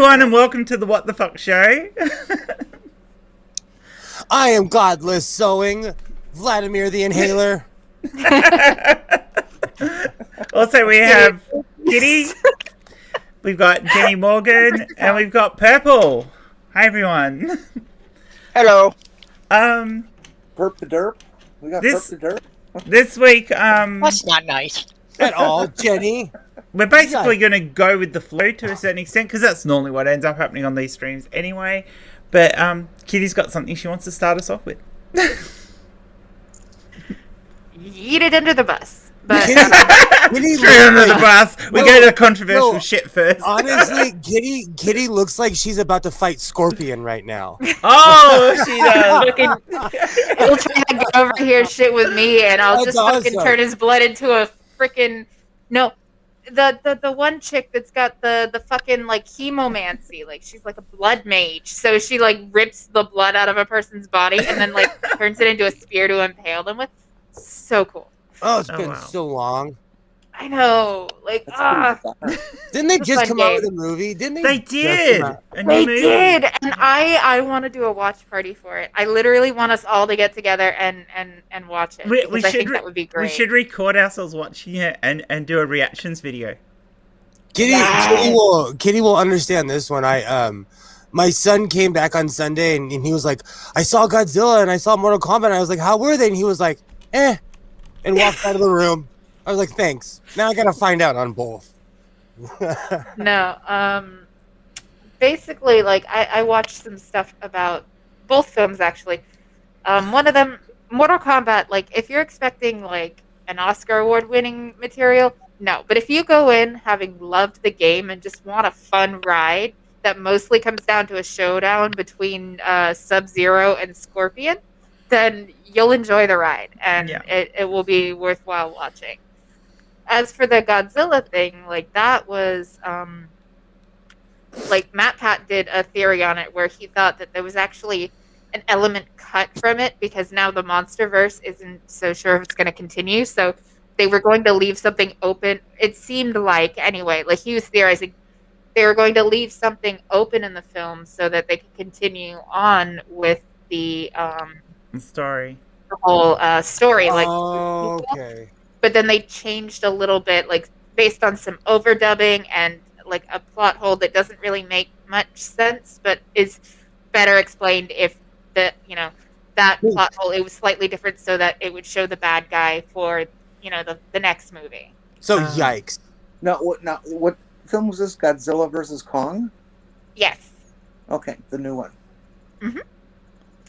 everyone, and welcome to the What the Fuck Show. I am Godless Sewing, Vladimir the Inhaler. Also, we have Kitty, we've got Jenny Morgan, and we've got Purple. Hi, everyone. Hello. Um, Perp the derp. We got This- Perp the derp. this week, That's not nice. At all, Jenny. we're basically going to go with the flow to a certain extent, because that's normally what ends up happening on these streams anyway. But Kitty's got something she wants to start us off with. Eat it under the bus. But Kitty Straight under the bus. We No, go to the controversial no. shit first. Honestly, Kitty looks like she's about to fight Scorpion right now. Oh, she does. fucking, he'll try to get over here shit with me, and I'll That's just fucking awesome. turn his blood into a freaking the one chick that's got the fucking like chemomancy, like she's like a blood mage, so she like rips the blood out of a person's body and then like turns it into a spear to impale them with. So cool. Oh, it's Oh, been wow. so long. I know, like That's pretty bizarre. Didn't they It's a just fun come out game. with a movie? Didn't they? They just did. come out- A new they movie. did, and I want to do a watch party for it. I literally want us all to get together and watch it. We because I should think that would be great. We should record ourselves watching it and do a reactions video. Kitty, Yes. Kitty will understand this one. My son came back on Sunday and he was like, I saw Godzilla and I saw Mortal Kombat. And I was like, how were they? And he was like, and walked out of the room. I was like, thanks. Now I gotta find out on both. No, basically, like, I watched some stuff about both films, actually. One of them, Mortal Kombat, like, if you're expecting, like, an Oscar award-winning material, no. But if you go in having loved the game and just want a fun ride that mostly comes down to a showdown between Sub-Zero and Scorpion, then you'll enjoy the ride, and Yeah. it will be worthwhile watching. As for the Godzilla thing, like that was like Matt Pat did a theory on it where he thought that there was actually an element cut from it because now the MonsterVerse isn't so sure if it's going to continue, so they were going to leave something open. It seemed like, anyway, like he was theorizing they were going to leave something open in the film so that they could continue on with the Story. whole story, like. Okay. But then they changed a little bit, like based on some overdubbing and like a plot hole that doesn't really make much sense, but is better explained if that plot hole it was slightly different so that it would show the bad guy for the next movie. So yikes. Now, what film was this? Godzilla versus Kong? Yes. Okay, the new one.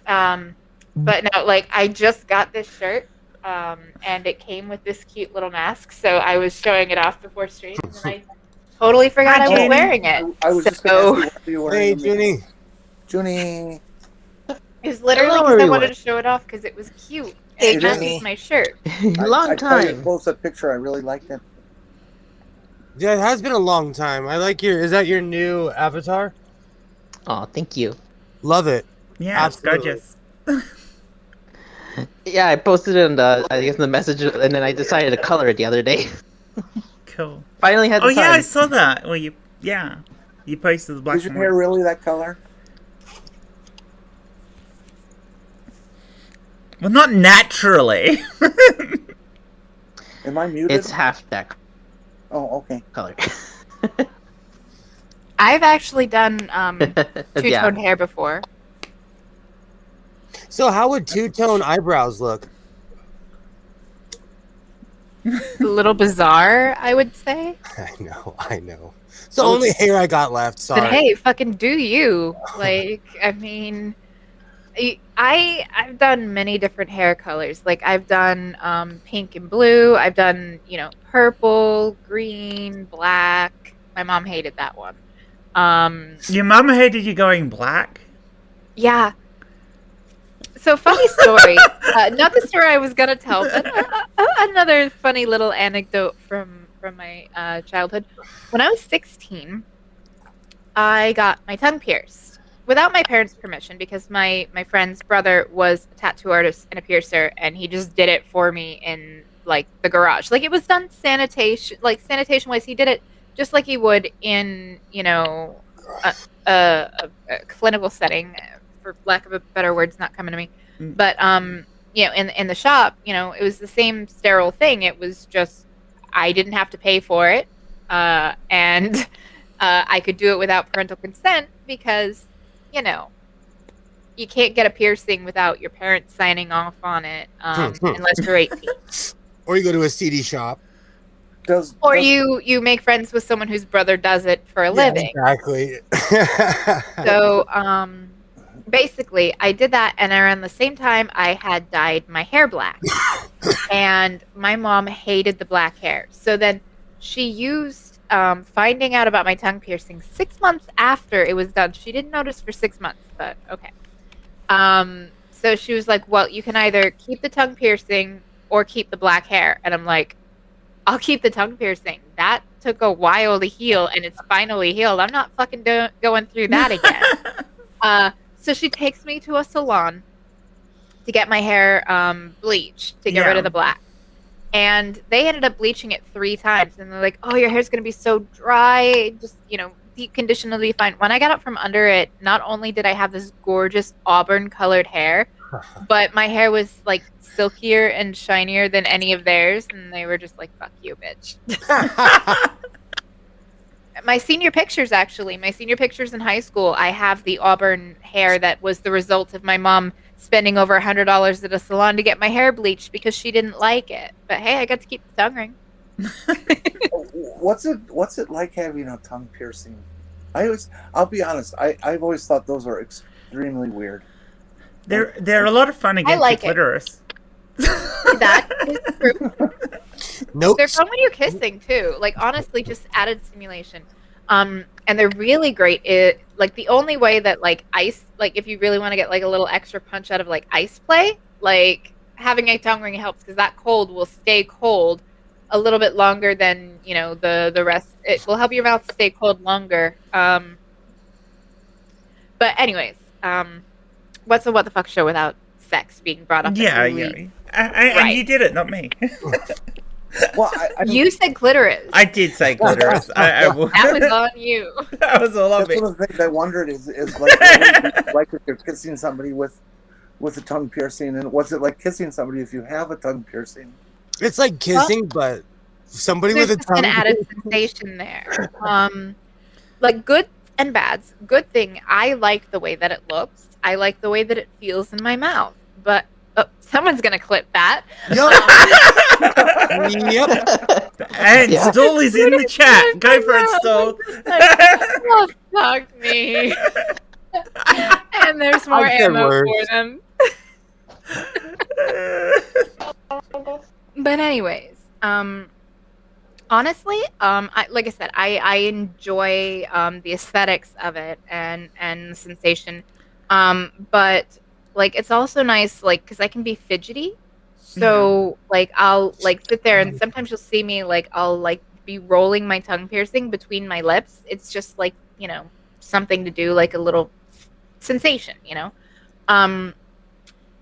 But no, like I just got this shirt. And it came with this cute little mask, so I was showing it off before streams, and I totally forgot I was Jenny. wearing it. I was just So- going to ask you what you were Hey, wearing. Junie. Junie. It was literally Hello, because I everyone. wanted to show it off because it was cute. Hey, And it Jenny. matches my shirt. Long I saw your time. close-up picture. I really liked it. Yeah, it has been a long time. I like is that your new avatar? Oh, thank you. Love it. Yeah, Absolutely. it's gorgeous. Yeah, I posted it in the message, and then I decided to color it the other day. Cool. Finally had the Oh yeah, I time. saw that. Well, you posted the black Is your and hair white. really that color? Well, not naturally. Am I muted? It's half that Oh, okay. color. I've actually done two-toned Yeah. hair before. So how would two-tone eyebrows look? A little bizarre, I would say. I know. It's the only hair I got left. Sorry. But hey, fucking do you. Like, I mean, I've done many different hair colors. Like, I've done pink and blue. I've done, purple, green, black. My mom hated that one. Your mum hated you going black. Yeah. So funny story. Not the story I was gonna tell, but another funny little anecdote from my childhood. When I was 16, I got my tongue pierced without my parents' permission because my friend's brother was a tattoo artist and a piercer, and he just did it for me in like the garage. Like it was done sanitation wise. He did it just like he would in a clinical setting, for lack of a better word, it's not coming to me. Mm. But in the shop, it was the same sterile thing. It was just I didn't have to pay for it, and I could do it without parental consent because you can't get a piercing without your parents signing off on it unless you're 18. Or you go to a CD shop. Or you make friends with someone whose brother does it for a living. Exactly. So basically, I did that, and around the same time, I had dyed my hair black. And my mom hated the black hair. So then she used finding out about my tongue piercing 6 months after it was done. She didn't notice for 6 months, but okay. So she was like, well, you can either keep the tongue piercing or keep the black hair. And I'm like, I'll keep the tongue piercing. That took a while to heal, and it's finally healed. I'm not fucking going through that again. So she takes me to a salon to get my hair bleached, to get rid of the black. And they ended up bleaching it 3 times. And they're like, oh, your hair's going to be so dry. Just, deep condition will be fine. When I got up from under it, not only did I have this gorgeous auburn-colored hair, but my hair was, like, silkier and shinier than any of theirs. And they were just like, fuck you, bitch. My senior pictures in high school, I have the auburn hair that was the result of my mom spending over $100 at a salon to get my hair bleached because she didn't like it. But hey, I got to keep the tongue ring. What's it like having a tongue piercing? I'll be honest, I've always thought those are extremely weird. They're a lot of fun against like the clitoris. That is true. Nope. They're fun when you're kissing too. Like, honestly, just added stimulation. And they're really great. Like, the only way that, like, ice, like, if you really want to get, like, a little extra punch out of, like, ice play, like, having a tongue ring helps because that cold will stay cold a little bit longer than, the rest. It will help your mouth stay cold longer. But anyways, what's a what the fuck show without sex being brought up? Yeah. And you did it, not me. Well, you said clitoris. I did say clitoris. That was on you. That was all of that's it. one of the things I wondered is like if you're kissing somebody with a tongue piercing, and what's it like kissing somebody if you have a tongue piercing? It's like kissing, but somebody There's with a tongue. an added sensation there. Like, good and bads. Good thing, I like the way that it looks. I like the way that it feels in my mouth. But someone's gonna clip that. Yep. And Yeah. Stoll is in the chat. Go for it, Stoll. Oh, fuck me. And there's more I said ammo words. for them. But anyways, honestly, like I said, I enjoy the aesthetics of it and the sensation. But like, it's also nice, like, because I can be fidgety. So like, I'll like sit there, and sometimes you'll see me like, I'll like be rolling my tongue piercing between my lips. It's just like, something to do, like a little sensation,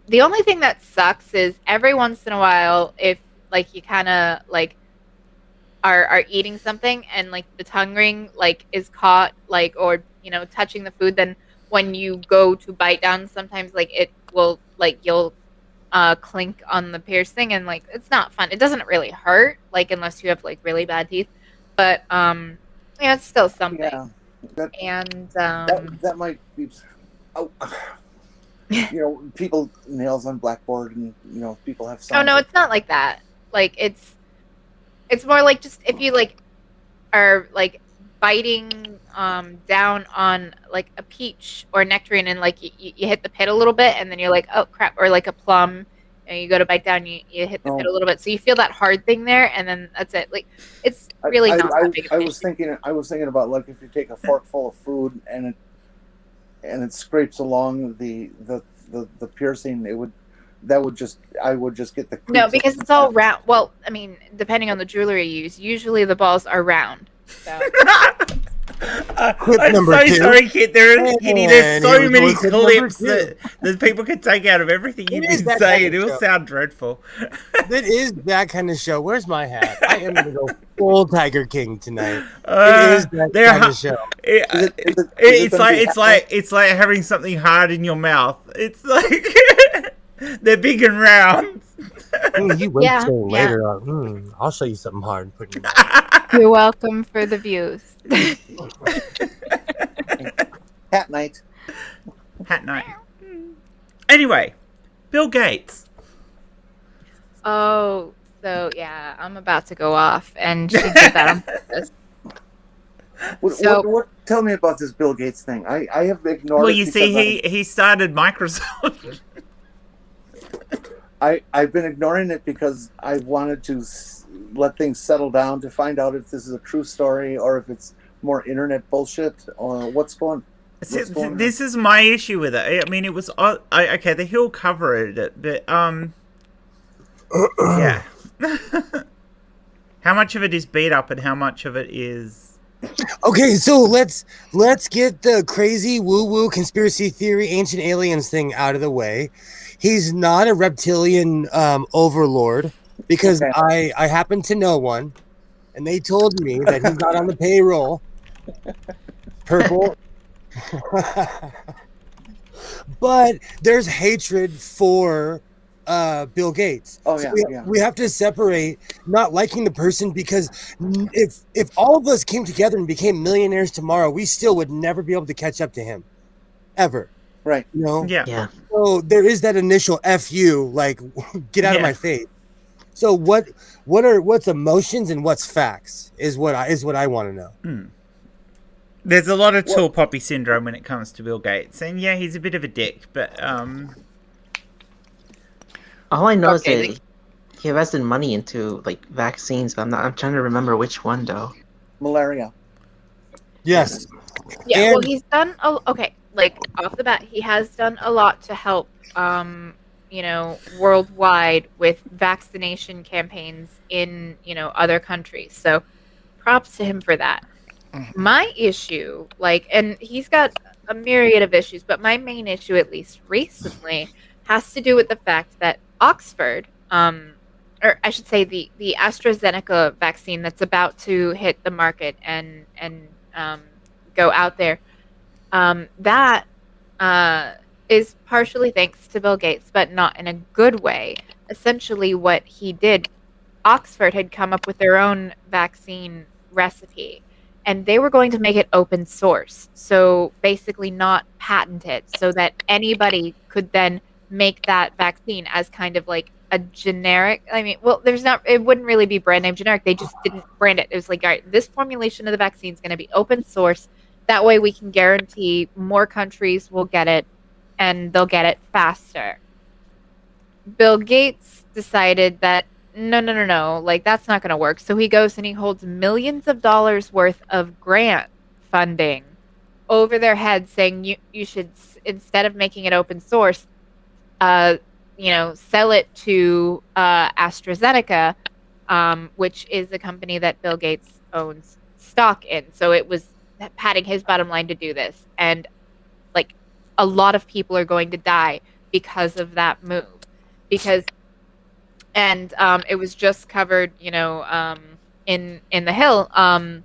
The only thing that sucks is every once in a while, if like you kind of like are eating something and like the tongue ring like is caught, like, or touching the food, then when you go to bite down, sometimes like it will, like, you'll clink on the piercing, and like it's not fun. It doesn't really hurt, like, unless you have like really bad teeth, but yeah, it's still something. Yeah, And that might be. Oh, people nails on blackboard, and people have. Oh no, it's not like that. Like, it's more like, just if you like are like biting down on like a peach or nectarine, and like you hit the pit a little bit, and then you're like, oh crap, or like a plum, and you go to bite down, you hit the pit a little bit, so you feel that hard thing there, and then that's it. Like, it's really not that big of a I was thinking about, like, if you take a fork full of food and it scrapes along the piercing, I would just get the creeps. No, because it's all round. Well, I mean, depending on the jewelry you use, usually the balls are round. So Clip I'm number so 2. sorry, Kit. Kitty, there's And so here we go many with clip number clips 2. that people could take out of everything you've It is been that saying. kind of It will show. sound dreadful. That is that kind of show. Where's my hat? I am going to go full Tiger King tonight. It is that they're kind hu- of show. it's gonna be it's like having something hard in your mouth. It's like they're big and round. You wait Yeah, till yeah. later. I'll show you something hard and put in your mouth. You're welcome for the views. Hat night. Hat night. Anyway, Bill Gates. Oh, so yeah, I'm about to go off, and she did that on purpose. So- Tell me about this Bill Gates thing. I have ignored Well, it. you see, he started Microsoft. I've been ignoring it because I wanted to let things settle down to find out if this is a true story or if it's more internet bullshit or what's going on. This is my issue with it. I mean, it was okay. The Hill covered it, but yeah. How much of it is beat up, and how much of it is? Okay, so let's get the crazy woo-woo conspiracy theory ancient aliens thing out of the way. He's not a reptilian overlord because Okay. I happen to know one, and they told me that he's not on the payroll. Purple. But there's hatred for Bill Gates. Oh, So yeah, we have to separate not liking the person, because if all of us came together and became millionaires tomorrow, we still would never be able to catch up to him, ever. Right. You know? Yeah. Yeah. So there is that initial F you, like get out of Yeah. my face. So what's emotions and what's facts is what I want to know. There's a lot of tall poppy syndrome when it comes to Bill Gates, and yeah, he's a bit of a dick, but All I know Okay, is that he invested money into like vaccines, but I'm trying to remember which one though. Malaria. Yes. Yeah, well, And- he's done like off the bat, he has done a lot to help, worldwide with vaccination campaigns in other countries. So, props to him for that. My issue, and he's got a myriad of issues, but my main issue, at least recently, has to do with the fact that Oxford, or I should say the AstraZeneca vaccine that's about to hit the market and go out there, that is partially thanks to Bill Gates, but not in a good way. Essentially, what he did, Oxford had come up with their own vaccine recipe, and they were going to make it open source. So basically not patented, so that anybody could then make that vaccine as kind of like a generic. I mean, well, it wouldn't really be brand name generic. They just didn't brand it. It was like, all right, this formulation of the vaccine is going to be open source. That way we can guarantee more countries will get it, and they'll get it faster. Bill Gates decided that no, like that's not going to work. So he goes and he holds millions of dollars worth of grant funding over their heads, saying you should, instead of making it open source, sell it to AstraZeneca, which is a company that Bill Gates owns stock in. So it was padding his bottom line to do this, and like a lot of people are going to die because of that move. It was just covered, in the Hill.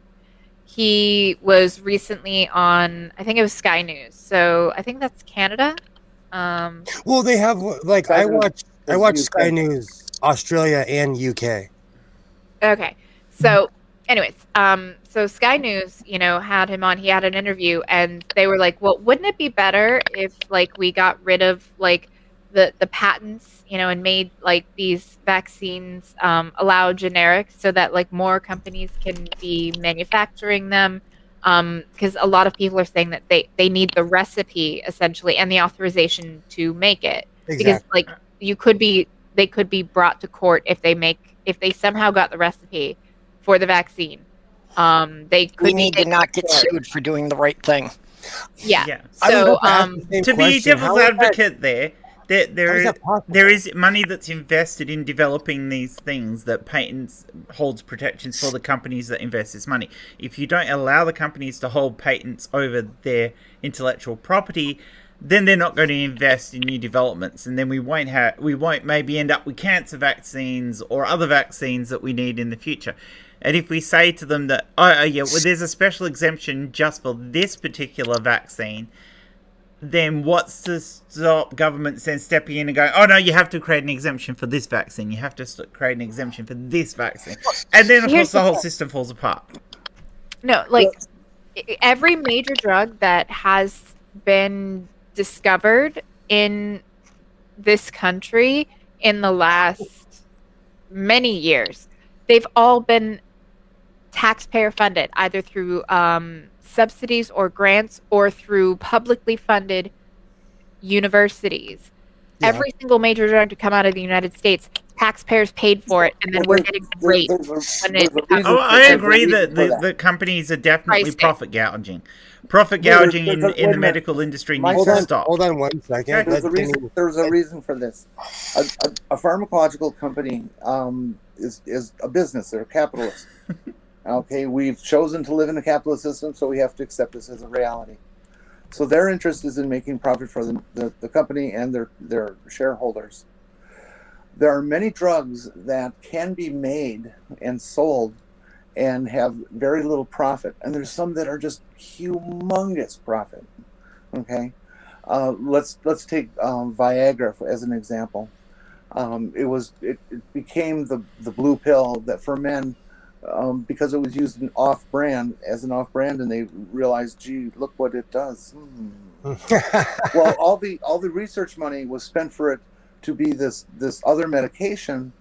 He was recently on, I think it was Sky News. So I think that's Canada. Well, they have I watch Sky News Australia and UK. Okay. So anyways, so Sky News, had him on. He had an interview, and they were like, well, wouldn't it be better if we got rid of the patents, and made these vaccines allow generics, so that more companies can be manufacturing them, because a lot of people are saying that they need the recipe essentially and the authorization to make it. Exactly. Because they could be brought to court if they somehow got the recipe for the vaccine. They could We need to not get sued for doing the right thing. Yeah. Yeah. So to To be devil's advocate there, There, How there, is is, that possible? there is money that's invested in developing these things that patents holds protections for the companies that invest this money. If you don't allow the companies to hold patents over their intellectual property, then they're not going to invest in new developments, and then we won't maybe end up with cancer vaccines or other vaccines that we need in the future. And if we say to them that, there's a special exemption just for this particular vaccine, then what's to stop governments then stepping in and going, oh no, you have to create an exemption for this vaccine, you have to create an exemption for this vaccine, and then of course the whole system falls apart. No, like every major drug that has been discovered in this country in the last many years, they've all been taxpayer funded, either through subsidies or grants or through publicly funded universities. Yeah. Every single major drug to come out of the United States, taxpayers paid for it, and then we're getting raped when it becomes. I agree that the companies are definitely profit gouging. Profit gouging in the medical industry needs to stop. Hold on 1 second. There's a reason for this. A pharmacological company is a business. They're a capitalist. Okay, we've chosen to live in a capitalist system, so we have to accept this as a reality. So their interest is in making profit for the company and their shareholders. There are many drugs that can be made and sold and have very little profit, and there's some that are just humongous profit. Okay, let's take Viagra as an example. It became the blue pill that for men. Because it was used as an off-brand, and they realized, gee, look what it does. Well, all the research money was spent for it to be this other medication,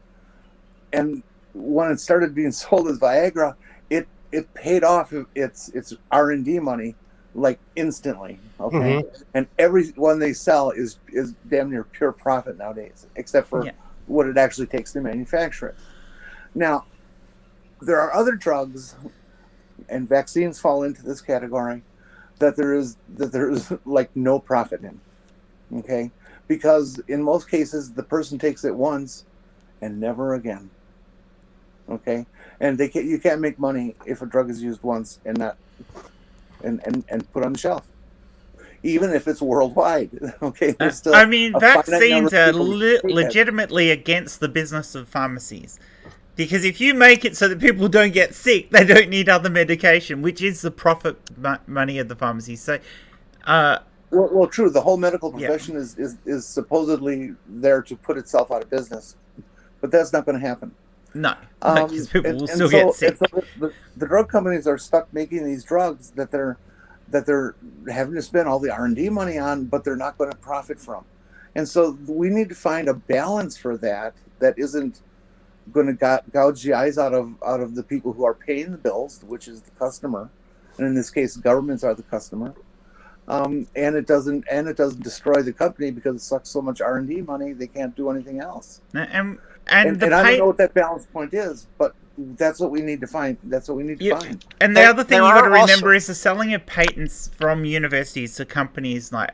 and when it started being sold as Viagra, it paid off its R&D money like instantly. Okay, and every one they sell is damn near pure profit nowadays, except for what it actually takes to manufacture it. Now, there are other drugs, and vaccines fall into this category, that there is like no profit in. Okay, because in most cases the person takes it once and never again. Okay, and you can't make money if a drug is used once and not and put on the shelf, even if it's worldwide. Okay, still vaccines are legitimately against the business of pharmacies. Because if you make it so that people don't get sick, they don't need other medication, which is the profit money of the pharmacies. So, well, true. The whole medical profession is supposedly there to put itself out of business, but that's not going to happen. No, because people will still get sick. So the drug companies are stuck making these drugs that they're having to spend all the R&D money on, but they're not going to profit from. And so we need to find a balance for that isn't going to gouge the eyes out of the people who are paying the bills, which is the customer, and in this case, governments are the customer. And it doesn't destroy the company because it sucks so much R&D money they can't do anything else. And I don't know what that balance point is, but that's what we need to find. That's what we need to find. And the other thing you got to remember is the selling of patents from universities to companies like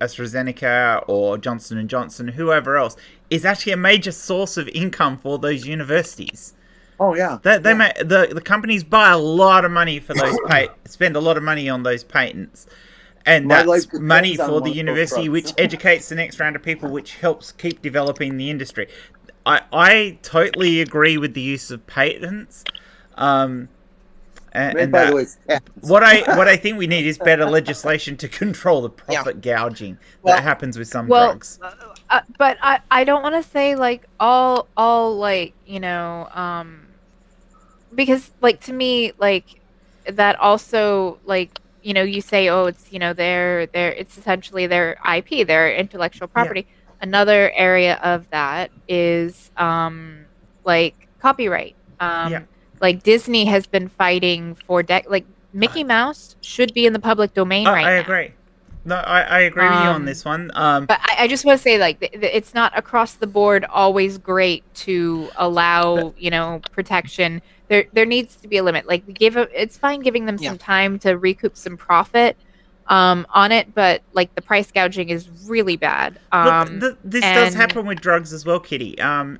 AstraZeneca or Johnson & Johnson, whoever else, is actually a major source of income for those universities. Oh yeah, the companies buy a lot of money for those spend a lot of money on those patents, and that's money for the university, which educates the next round of people, which helps keep developing the industry. I totally agree with the use of patents. And by the way, what I think we need is better legislation to control the profit gouging that happens with some drugs. But I don't want to say like all like because like to me like that also like you say it's it's essentially their IP, their intellectual property. Another area of that is like copyright. Like Disney has been fighting for like Mickey Mouse should be in the public domain right now. I agree. No, I agree with you on this one. But I just want to say, like, it's not across the board always great to allow, protection. There needs to be a limit. Like, it's fine giving them some time to recoup some profit, on it, but like the price gouging is really bad. This does happen with drugs as well, Kitty.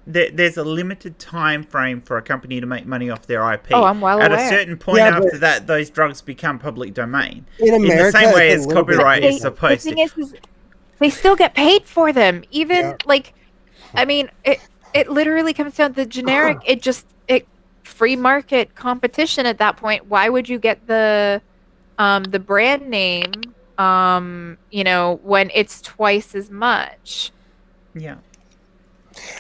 There's a limited time frame for a company to make money off their IP. Oh, I'm well At aware. a certain point Yeah, after that, those drugs become public domain. In America, the same way it's a as little bit copyright is different. supposed The to. thing is they still get paid for them. Even Yeah. like, I mean, it literally comes down to the generic. It free market competition at that point. Why would you get the brand name? When it's twice as much. Yeah.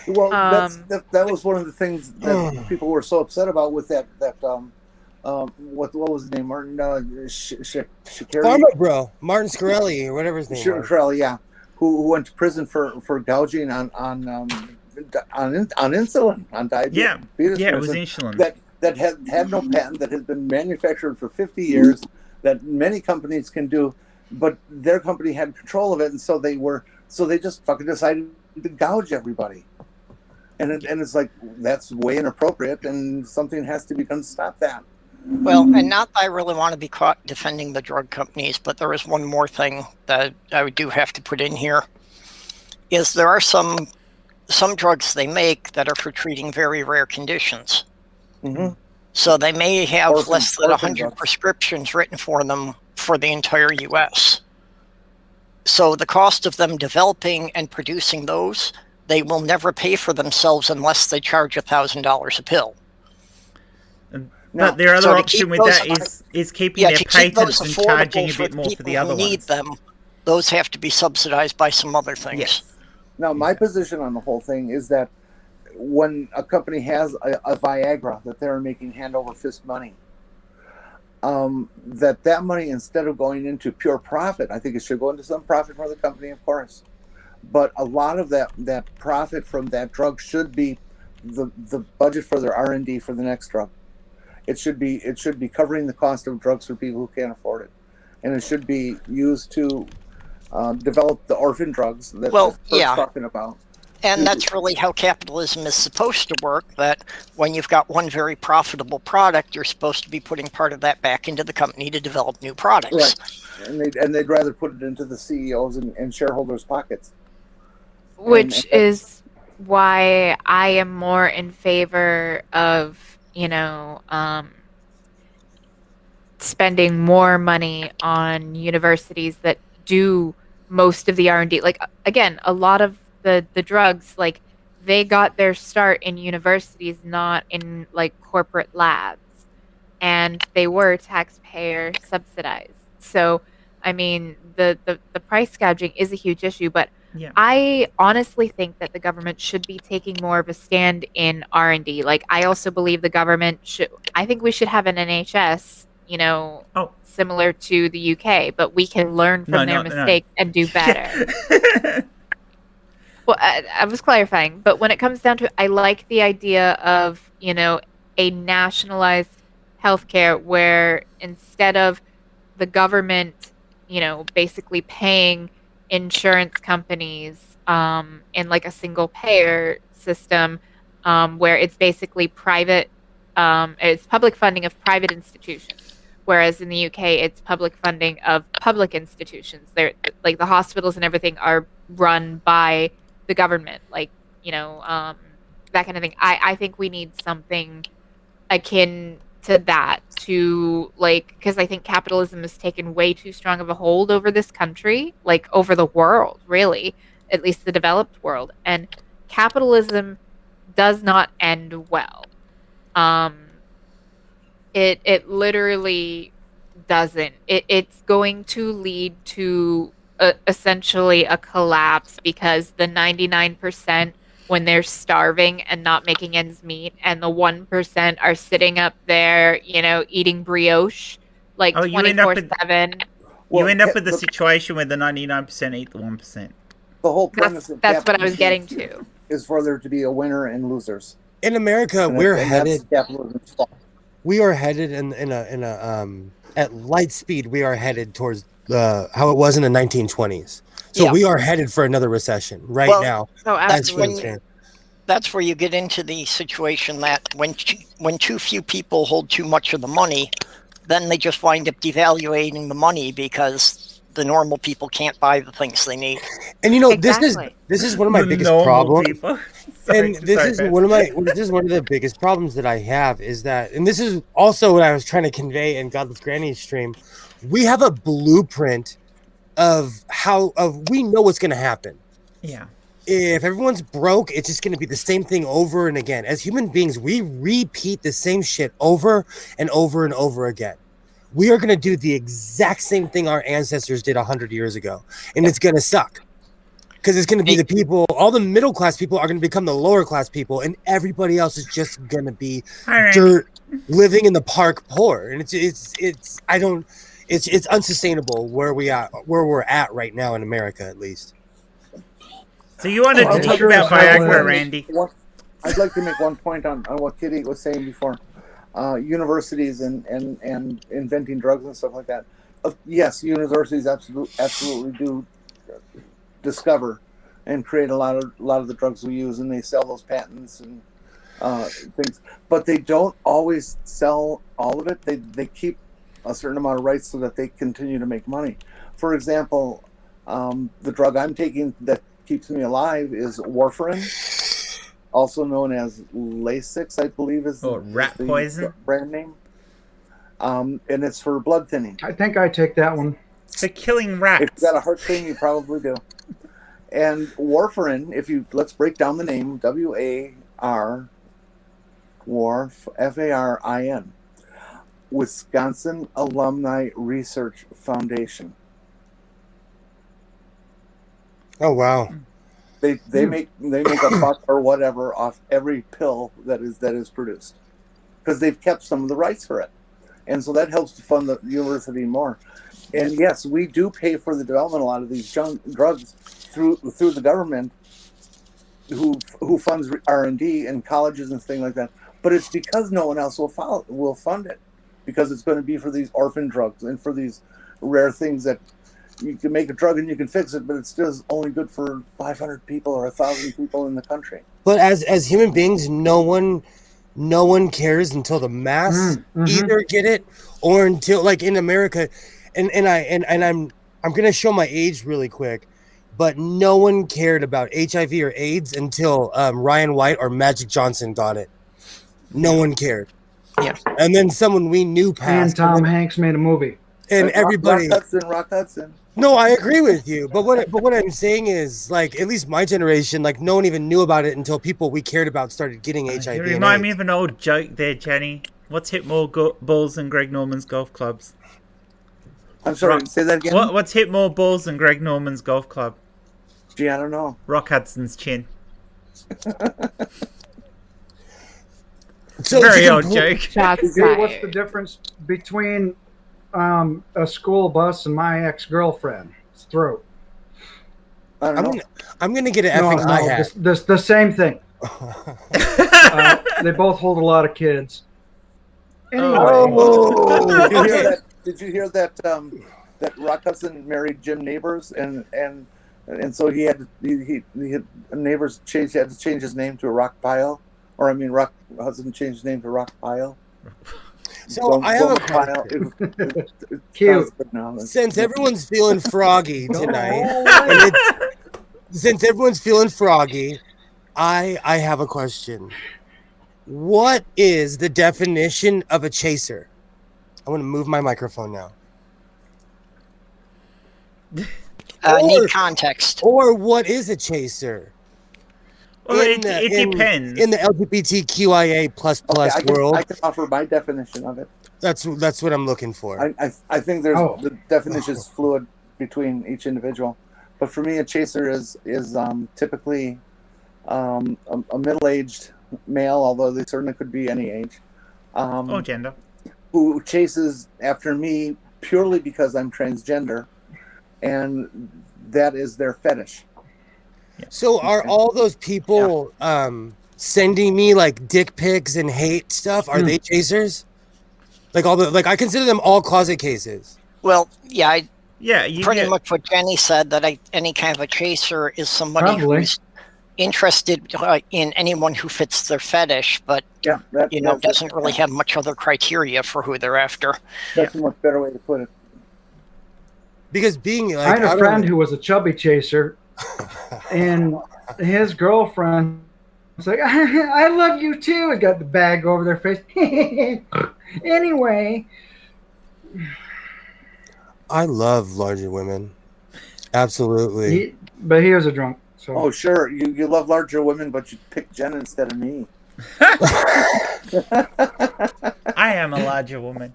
Well, that was one of the things that people were so upset about with that what was his name? Martin Shkreli? Pharma Bro, Martin Shkreli, or whatever his name was. Shkreli, yeah, who went to prison for gouging on insulin, on diabetes. Yeah, it was insulin. That had no patent, that had been manufactured for 50 years, that many companies can do, but their company had control of it, and so they just fucking decided to gouge everybody. And it's like, that's way inappropriate, and something has to be done to stop that. Well, and not that I really want to be caught defending the drug companies, but there is one more thing that I do have to put in here, is there are some drugs they make that are for treating very rare conditions. Mm-hmm. So they may have less than 100 drugs. prescriptions written for them for the entire U.S. So the cost of them developing and producing those, they will never pay for themselves unless they charge $1,000 a pill. But their other So to option keep with those- that is keeping their to keep those patents and affordable charging a for bit the more for people the who other need ones. them, those have to be subsidized by some other things. Yes. Now, my position on the whole thing is that when a company has a Viagra that they're making hand over fist money, that money, instead of going into pure profit, I think it should go into some profit for the company, of course. But a lot of that profit from that drug should be the budget for their R&D for the next drug. It should be covering the cost of drugs for people who can't afford it, and it should be used to develop the orphan drugs that Kurt's talking about. And that's really how capitalism is supposed to work, that when you've got one very profitable product, you're supposed to be putting part of that back into the company to develop new products. Right. And they'd rather put it into the CEOs and shareholders' pockets. Which is why I am more in favor of, spending more money on universities that do most of the R&D. Like, again, a lot of the drugs, like, they got their start in universities, not in like corporate labs, and they were taxpayer subsidized. So I mean, the price gouging is a huge issue, but Yeah. I honestly think that the government should be taking more of a stand in R&D. Like, I also believe the government I think we should have an NHS, similar to the UK, but we can learn from their mistakes and do better. Well, I was clarifying, but when it comes down to it, I like the idea of, a nationalized healthcare where instead of the government, basically paying insurance companies in like a single payer system, where it's basically private, it's public funding of private institutions. Whereas in the UK, it's public funding of public institutions. They're like the hospitals and everything are run by the government, like, that kind of thing. I think we need something akin to that to, like, because I think capitalism has taken way too strong of a hold over this country, like over the world, really, at least the developed world. And capitalism does not end well. It literally doesn't. It's going to lead to essentially a collapse, because the 99%, when they're starving and not making ends meet, and the 1% are sitting up there, eating brioche like 24/7. You end up with the situation where the 99% eat the 1%. The whole premise of that's what I was getting to. Is for there to be a winner and losers. In America, we're headed. That's capitalism's fault. We are headed in a at light speed. We are headed towards how it was in the 1920s. So we are headed for another recession now. Oh, That's where you get into the situation that when too few people hold too much of the money, then they just wind up devaluating the money, because the normal people can't buy the things they need. And you know, Exactly. this is one of my The biggest normal problems. people. Sorry, And this sorry, is Beth. this is one of the biggest problems that I have is that, and this is also what I was trying to convey in Godless Granny's stream. We have a blueprint of we know what's going to happen. Yeah. If everyone's broke, it's just going to be the same thing over and again. As human beings, we repeat the same shit over and over and over again. We are going to do the exact same thing our ancestors did 100 years ago, and it's going to suck. Because it's going to be the people, all the middle class people are going to become the lower class people, and everybody else is just going to be dirt, living in the park poor. And it's unsustainable where we're at right now in America, at least. So you wanted to talk about Viagra, Randy? I'd like to make one point on what Kitty was saying before. Universities and inventing drugs and stuff like that. Yes, universities absolutely do discover and create a lot of the drugs we use, and they sell those patents and things. But they don't always sell all of it. They keep a certain amount of rights so that they continue to make money. For example, the drug I'm taking that keeps me alive is warfarin, also known as Lasix, I believe is rat poison brand name. And it's for blood thinning. I think I take that one. For killing rats. If you got a heart thing, you probably do. And warfarin, let's break down the name, W-A-R, F-A-R-I-N, Wisconsin Alumni Research Foundation. Oh wow! They make a buck or whatever off every pill that is produced, because they've kept some of the rights for it, and so that helps to fund the university more. And yes, we do pay for the development of a lot of these drugs through the government, who funds R&D and colleges and things like that. But it's because no one else will fund it, because it's going to be for these orphan drugs and for these rare things that you can make a drug and you can fix it, but it's still only good for 500 people or 1,000 people in the country. But as human beings, no one cares until the mass either get it or until, like in America, and I'm gonna show my age really quick, but no one cared about HIV or AIDS until Ryan White or Magic Johnson got it. No one cared. Yeah. And then someone we knew passed. And Tom Hanks made a movie. And Like everybody. Rock Hudson. No, I agree with you. But what I'm saying is, like, at least my generation, like, no one even knew about it until people we cared about started getting HIV. You remind me of an old joke there, Jenny. What's hit more balls than Greg Norman's golf clubs? I'm sorry, say that again? What's hit more balls than Greg Norman's golf club? Gee, I don't know. Rock Hudson's chin. So Very old joke. Shots See, what's the fired. difference between a school bus and my ex-girlfriend? It's throat. I don't know. I'm gonna get an effing high hat. The same thing. They both hold a lot of kids. Anyway, Did you hear that that Rock Hudson married Jim Neighbors and so he had Neighbors had to change his name to Rock Pile, or I mean Rock Hudson changed his name to Rock Pile. So I have a question. Cute. Since everyone's feeling froggy tonight, since everyone's feeling froggy, I have a question. What is the definition of a chaser? I want to move my microphone now. Need context. Or what is a chaser? Well, it depends. In the LGBTQIA plus world, I can offer my definition of it. that's what I'm looking for. I think the definition is fluid between each individual, but for me, a chaser is typically a middle-aged male, although they certainly could be any age. Gender. Who chases after me purely because I'm transgender, and that is their fetish. So are all those people sending me like dick pics and hate stuff? Are they chasers? Like I consider them all closet cases. Well, yeah, You pretty get- much what Jenny said, that any kind of a chaser is somebody Probably. who's interested in anyone who fits their fetish, but Yeah, doesn't really have much other criteria for who they're after. That's a much better way to put it. because being I like had a friend who was a chubby chaser, and his girlfriend was like, "I love you too," and got the bag over their face. Anyway, I love larger women. Absolutely. but he was a drunk. So Oh, sure. You love larger women, but you picked Jen instead of me. I am a larger woman.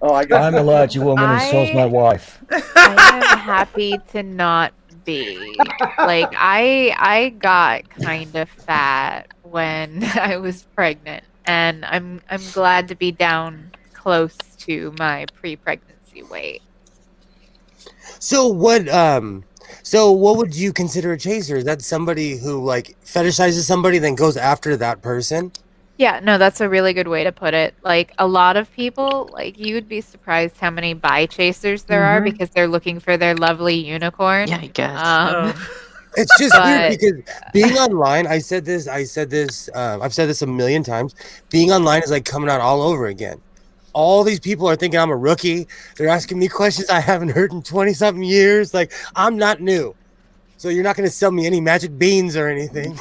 Oh, I got I'm a larger woman, and so's my wife. I am happy to not be. Like I got kind of fat when I was pregnant, and I'm glad to be down close to my pre-pregnancy weight. So what would you consider a chaser? Is that somebody who like fetishizes somebody then goes after that person? Yeah, no, that's a really good way to put it. Like a lot of people, like you would be surprised how many bi chasers there are because they're looking for their lovely unicorn. Yeah, I guess. Oh. It's just weird But- because being online, I've said this a million times. Being online is like coming out all over again. All these people are thinking I'm a rookie. They're asking me questions I haven't heard in 20-something years. Like, I'm not new. So you're not going to sell me any magic beans or anything.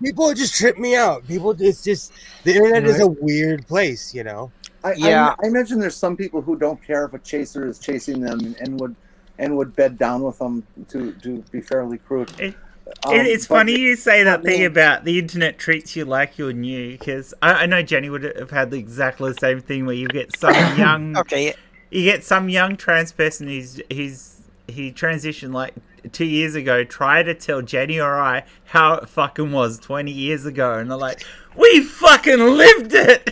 People just trip me out. It's just, the internet is a weird place, you know? Yeah. I imagine there's some people who don't care if a chaser is chasing them and would bed down with them to be fairly crude. It's but funny you say that thing me. about the internet treats you like you're new, because I know Jenny would have had exactly the same thing where you get some young Okay. you get some young trans person he transitioned like 2 years ago, try to tell Jenny or I how it fucking was 20 years ago, and they're like, we fucking lived it.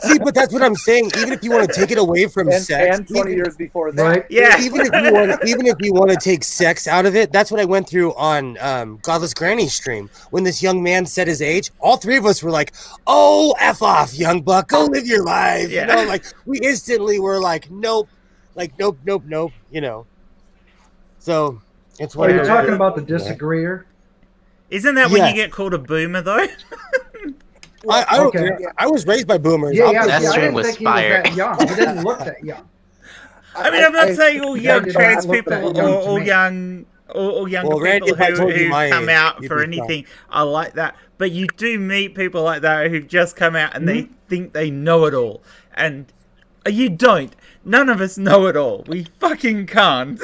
See, but that's what I'm saying. Even if you want to take it away from sex, and 20 years before that. right? Yeah. even if you want to take sex out of it, that's what I went through on Godless Granny's stream. When this young man said his age, all three of us were like, "Oh, f off, young buck, go live your life." Yeah. You know, like we instantly were like, "Nope," nope. You know. So it's Are one. you talking about the disagreeer? Isn't that when Yeah. you get called a boomer though? I don't Okay. care. I was raised by boomers. Yeah, I'll yeah. be- That See, I stream didn't was think he was fire. that young. He didn't look that young. I mean, I'm not saying all young did trans not look that people young or to all me. young or younger Well, Randy, people if I told you who my come age, out you'd for be anything are like that. But you do meet people like that who've just come out and they think they know it all. And you don't. None of us know it all. We fucking can't.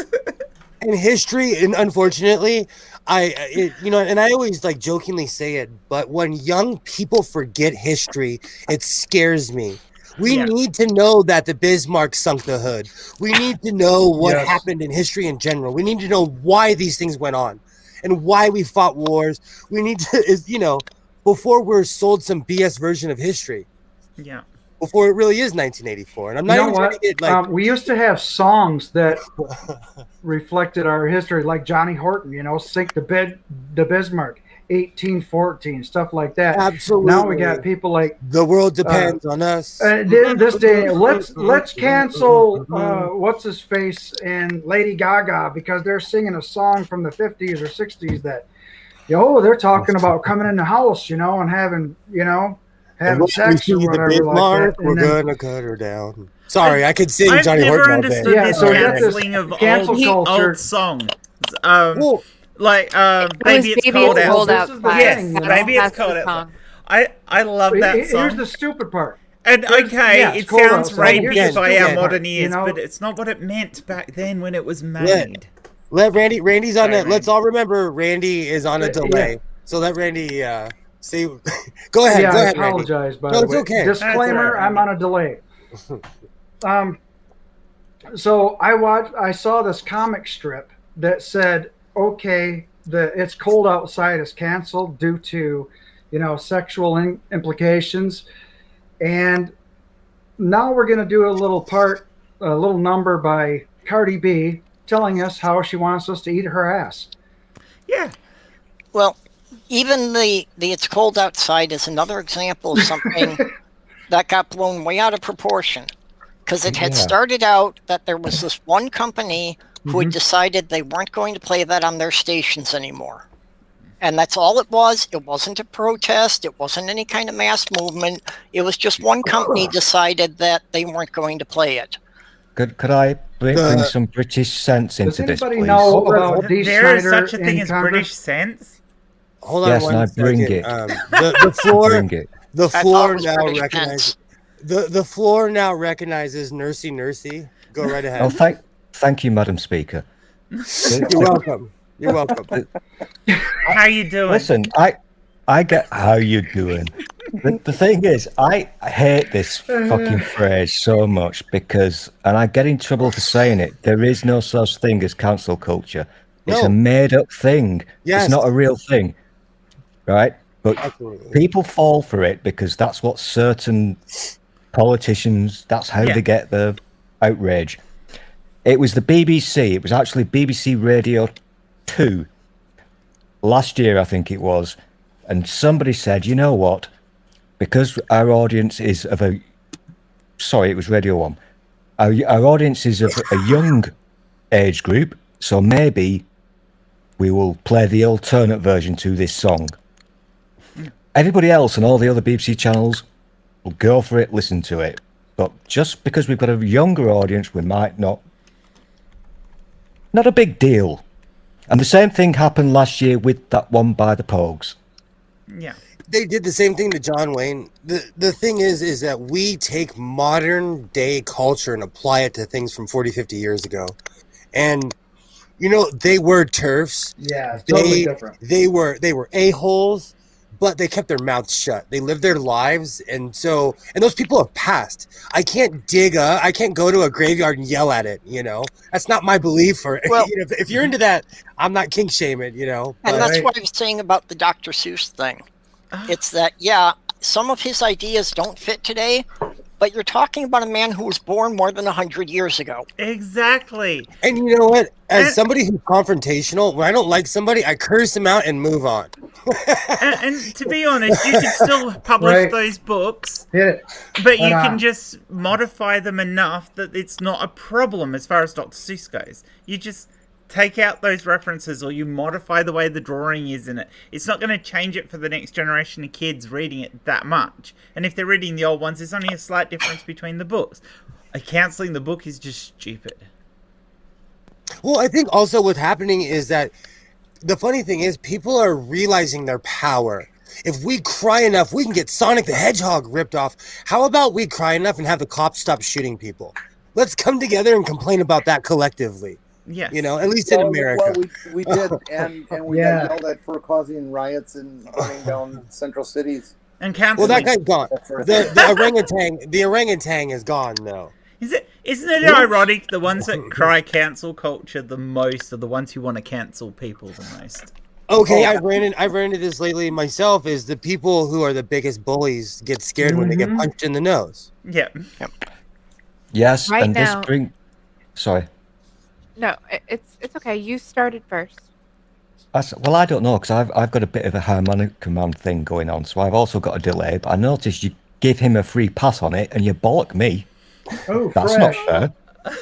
in history, and unfortunately, and I always like jokingly say it, but when young people forget history, it scares me. We Yeah. need to know that the Bismarck sunk the hood. We need to know what Yes. happened in history in general. We need to know why these things went on and why we fought wars. We need to, before we're sold some BS version of history, Yeah. before it really is 1984. And I'm You not know even trying to what? get like, We used to have songs that reflected our history, like Johnny Horton, Sink the Bismarck, 1814, stuff like that. absolutely. Now we got people like The world depends on us. this day. Let's cancel what's his face and Lady Gaga because they're singing a song from the 50s or 60s that, they're talking about coming in the house, and having, And having when we sex see or the whatever Bismarck, like that. we're And then- gonna cut her down. Sorry, I could sing I've Johnny never Horton all day. understood Yeah, this so we got this cancelling of cancel culture. old songs. Well, Like Baby It's Baby Cold It's Out. Cold This is the Outside. Yes, thing, Baby It's That's the Cold Outside. song. I love that Here's song. the stupid part. And okay, yeah, it's it cold sounds outside. rapey Here's by the our stupid modern part, ears, but it's not what it meant back then when it was Yeah. made. let Randy's on Sorry, it. Let's Randy. all remember Randy is on a Yeah. delay. So let Randy say. Go ahead. Yeah, Go I ahead, Randy. apologize, by No, the it's way. okay. Disclaimer: That's all right, I'm on a delay. So I saw this comic strip that said, "Okay, It's Cold Outside is canceled due to, sexual implications," and now we're going to do a little number by Cardi B telling us how she wants us to eat her ass. Yeah. Well, even the It's Cold Outside is another example of something that got blown way out of proportion. Because it had started out that there was this one company who had decided they weren't going to play that on their stations anymore. And that's all it was. It wasn't a protest. It wasn't any kind of mass movement. It was just one company decided that they weren't going to play it. Could I bring some British sense Does into this, anybody please? know about Dee There is Snider such a thing in as Congress? British sense. Hold on Yes, one and I bring second. it. The floor, Bring it. the I thought floor it was now British recognizes Pence. the floor now recognizes Nursey. Go right ahead. Oh, thank you, Madam Speaker. You're welcome. You're welcome. How you doing? Listen, I get how you doing. The thing is, I hate this fucking phrase so much because, and I get in trouble for saying it, there is no such thing as cancel culture. It's a No. made-up thing. Yes. It's not a real thing, right? But Absolutely. people fall for it because that's what certain politicians, that's how they get the outrage. It was the BBC. It was actually BBC Radio 2 last year, I think it was. And somebody said, you know what? Because our audience is of a... Sorry, it was Radio 1. Our audience is of a young age group, so maybe we will play the alternate version to this song. Everybody else and all the other BBC channels will go for it, listen to it. But just because we've got a younger audience, we might not... Not a big deal. And the same thing happened last year with that one by the Pogues. Yeah. They did the same thing to John Wayne. The thing is that we take modern day culture and apply it to things from 40, 50 years ago. And you know, they were TERFs. Yeah, it's totally different. They were a-holes, but they kept their mouths shut. They lived their lives, and those people have passed. I can't go to a graveyard and yell at it, you know. That's not my belief. Well, you know, if you're into that, I'm not kink shaming, you know. And but- that's what I was saying about the Dr. Seuss thing. It's that, yeah, some of his ideas don't fit today, but you're talking about a man who was born more than 100 years ago. Exactly. And you know what? As somebody who's confrontational, when I don't like somebody, I curse them out and move on. and to be honest, you can still publish those books, but you can just modify them enough that it's not a problem as far as Dr. Seuss goes. You just take out those references or you modify the way the drawing is in it. It's not going to change it for the next generation of kids reading it that much. And if they're reading the old ones, there's only a slight difference between the books. Cancelling the book is just stupid. Well, I think also what's happening is that the funny thing is people are realizing their power. If we cry enough, we can get Sonic the Hedgehog ripped off. How about we cry enough and have the cops stop shooting people? Let's come together and complain about that collectively. Yeah, you know, at least in America. Well, we did, and we got yelled at for causing riots and burning down central cities. And canceling. Well, that guy's gone. The orangutan is gone, though. Isn't it ironic? The ones that cry cancel culture the most are the ones who want to cancel people the most. Okay, I've ran into this lately myself. Is the people who are the biggest bullies get scared when they get punched in the nose? Yep. Yes, Right and now- this bring. Sorry. No, it's okay. You started first. Well, I don't know, because I've got a bit of a harmonic command thing going on, so I've also got a delay, but I noticed you give him a free pass on it, and you bollock me. Oh, That's fresh. not fair.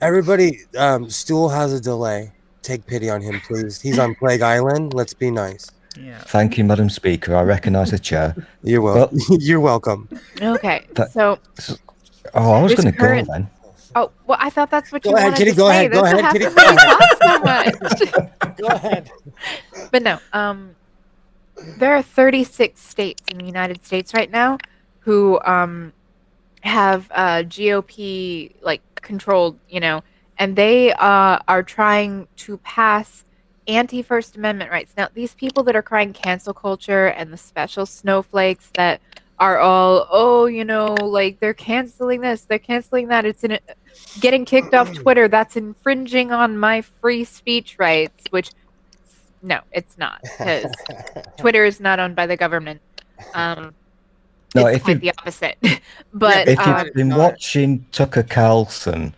Everybody, Stool has a delay. Take pity on him, please. He's on Plague Island. Let's be nice. Yeah. Thank you, Madam Speaker. I recognise the chair. You're welcome. You're welcome. Okay, That- so Oh, I was This going to current- go then. oh well, I thought that's what Go you ahead, wanted Kitty, to go say. ahead, go That's what ahead, Kitty, happens when you talk so much. Go ahead. But no, there are 36 states in the United States right now who have GOP like controlled, you know, and they are trying to pass anti-First Amendment rights. Now, these people that are crying cancel culture and the special snowflakes that are all, oh, you know, like they're canceling this, they're canceling that. It's getting kicked off Twitter. That's infringing on my free speech rights, which no, it's not, because Twitter is not owned by the government. No, It's if quite you- the opposite. But If you've been watching Tucker Carlson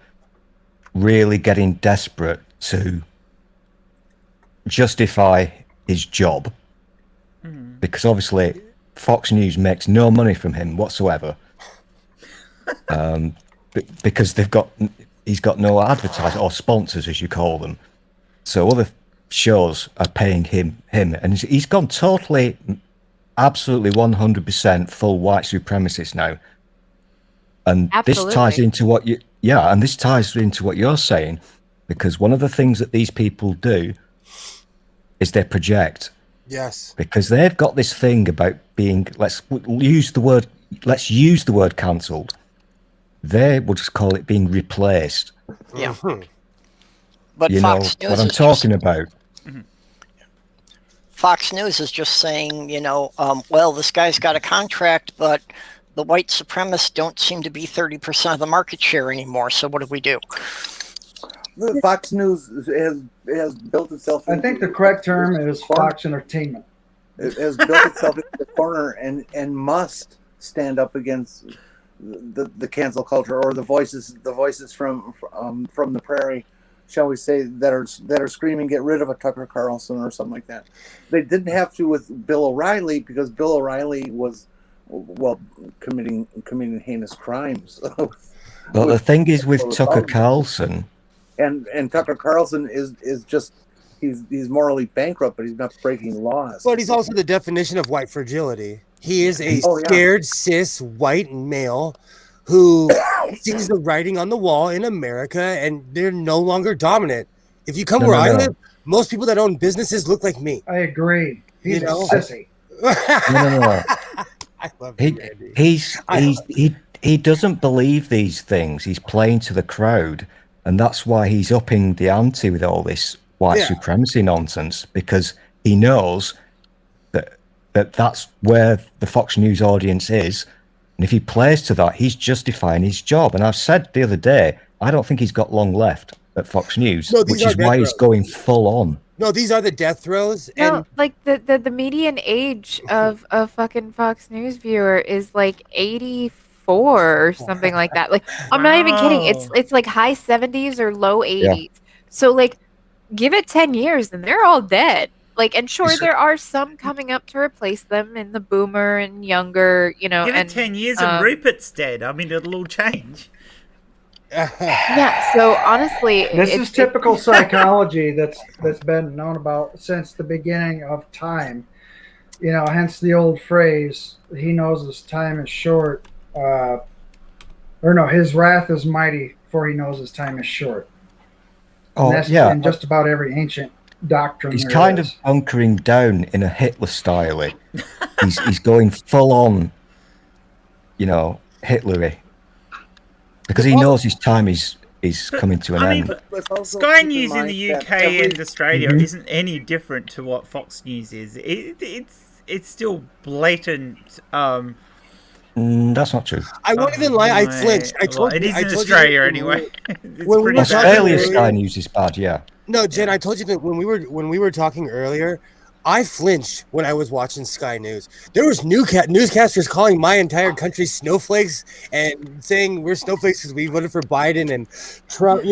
really getting desperate to justify his job, because obviously Fox News makes no money from him whatsoever, because he's got no advertisers or sponsors, as you call them. So other shows are paying him, and he's gone totally, absolutely 100% full white supremacist now. And this ties Absolutely. into Yeah, and this ties into what you're saying, because one of the things that these people do is they project. Yes. Because they've got this thing about being, let's use the word cancelled. They would just call it being replaced. Yeah. Mhm. But You know Fox News what I'm is talking about. Fox News is just saying, well, this guy's got a contract, but the white supremacists don't seem to be 30% of the market share anymore. So what do we do? The Fox News has built itself. I think the correct term is Fox Entertainment. It has built itself into the corner and must stand up against the cancel culture, or the voices from the prairie, shall we say, that are screaming, get rid of a Tucker Carlson or something like that. They didn't have to with Bill O'Reilly, because Bill O'Reilly was, well, committing heinous crimes. But the thing is with Tucker Carlson, and Tucker Carlson is just he's morally bankrupt, but he's not breaking laws. But he's also the definition of white fragility. He is a scared cis white male who sees the writing on the wall in America, and they're no longer dominant. If you come where I live, most people that own businesses look like me. I agree. He's a sissy. No. I love you, Andy. He doesn't believe these things. He's playing to the crowd, and that's why he's upping the ante with all this white supremacy nonsense, because he knows that's where the Fox News audience is, and if he plays to that, he's justifying his job. And I've said the other day, I don't think he's got long left at Fox News, which is why he's going full on. No, these are the death throes. No, And like the median age of a fucking Fox News viewer is like 84 or something like that. Like, I'm not even kidding. It's like high 70s or low 80s. So like, give it 10 years and they're all dead. Like, and sure, there are some coming up to replace them in the boomer and younger, Give it 10 years and Rupert's dead. I mean, it'll all change. Yeah, so honestly, this is typical psychology that's been known about since the beginning of time. Hence the old phrase, he knows his time is short. His wrath is mighty, for he knows his time is short. And that's in just about every ancient doctrine. He's kind of bunkering down in a Hitler style. He's going full on, Hitlery. Because he knows his time is coming to an end. Sky News in the UK and Australia isn't any different to what Fox News is. It's still blatant. That's not true. I won't even lie. I flinched. It is in Australia anyway. Australia's Sky News is bad. Yeah. No, Jen, I told you that when we were talking earlier, I flinched when I was watching Sky News. There was newscasters calling my entire country snowflakes and saying we're snowflakes because we voted for Biden and Trump.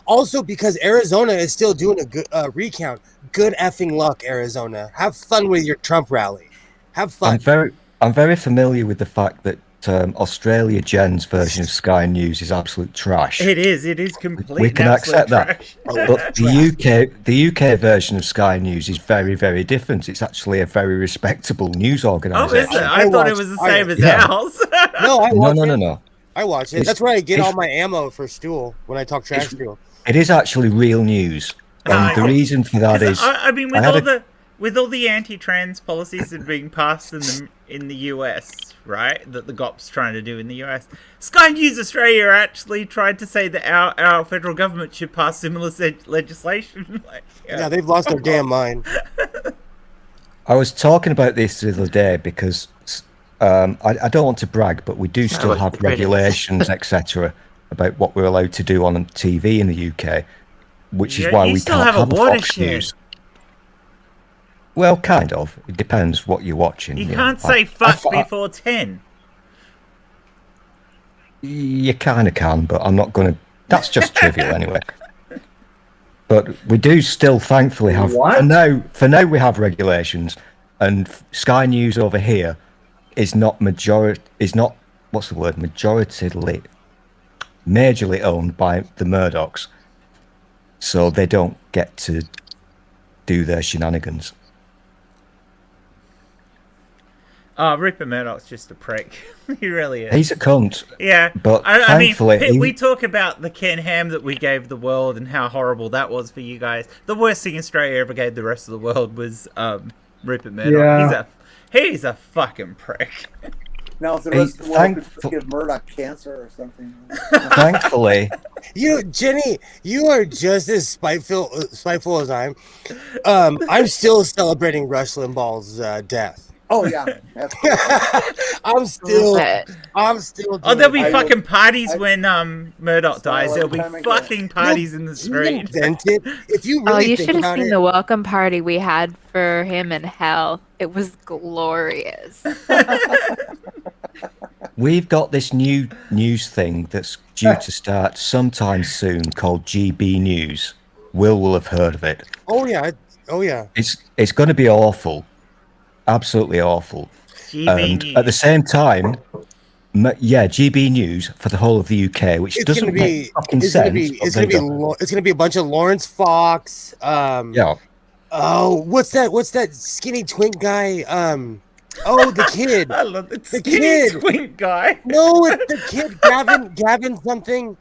Also because Arizona is still doing a good recount. Good effing luck, Arizona. Have fun with your Trump rally. Have fun. I'm very familiar with the fact that Australia Jen's version of Sky News is absolute trash. It is complete. We can accept that. But the UK version of Sky News is very, very different. It's actually a very respectable news organisation. Oh, is it? I thought it was the same as ours. No. I watch it. That's where I get all my ammo for Stool when I talk trash to him. It is actually real news. And the reason for that is... I mean, with all the anti-trans policies that are being passed in the US, right, that the GOP's trying to do in the US, Sky News Australia actually tried to say that our federal government should pass similar legislation. Yeah, they've lost their damn mind. I was talking about this the other day because I don't want to brag, but we do still have regulations, etc., about what we're allowed to do on TV in the UK, which is why we can't have a Fox News. Well, kind of. It depends what you're watching. You can't say fuck before 10. You kind of can, but I'm not going to... That's just trivial anyway. But we do still, thankfully, have... For now, we have regulations, and Sky News over here is not majority... What's the word? Majorly owned by the Murdochs. So they don't get to do their shenanigans. Oh, Rupert Murdoch's just a prick. He really is. He's a cunt. Yeah, But I mean, thankfully, we talk about the Ken Ham that we gave the world and how horrible that was for you guys. The worst thing Australia ever gave the rest of the world was Rupert Murdoch. Yeah. He's a fucking prick. Now, if the rest of the world could just give Murdoch cancer or something. thankfully, Jenny, you are just as spiteful as I am. I'm still celebrating Rush Limbaugh's death. Oh yeah, that's I'm still. Oh, there'll be fucking parties when Murdoch dies. There'll be fucking parties in the street. If you really you think should have about seen it, the welcome party we had for him in hell. It was glorious. we've got this new news thing that's due to start sometime soon called GB News. Will have heard of it. Oh yeah. It's going to be awful. Absolutely awful. GB News. At the same time, GB News for the whole of the UK, which doesn't make fucking sense. It's gonna be a bunch of Lawrence Fox. Yeah. Oh, what's that skinny twink guy? Oh, the kid. I love the kid. twink guy. No, it's the kid. Gavin something.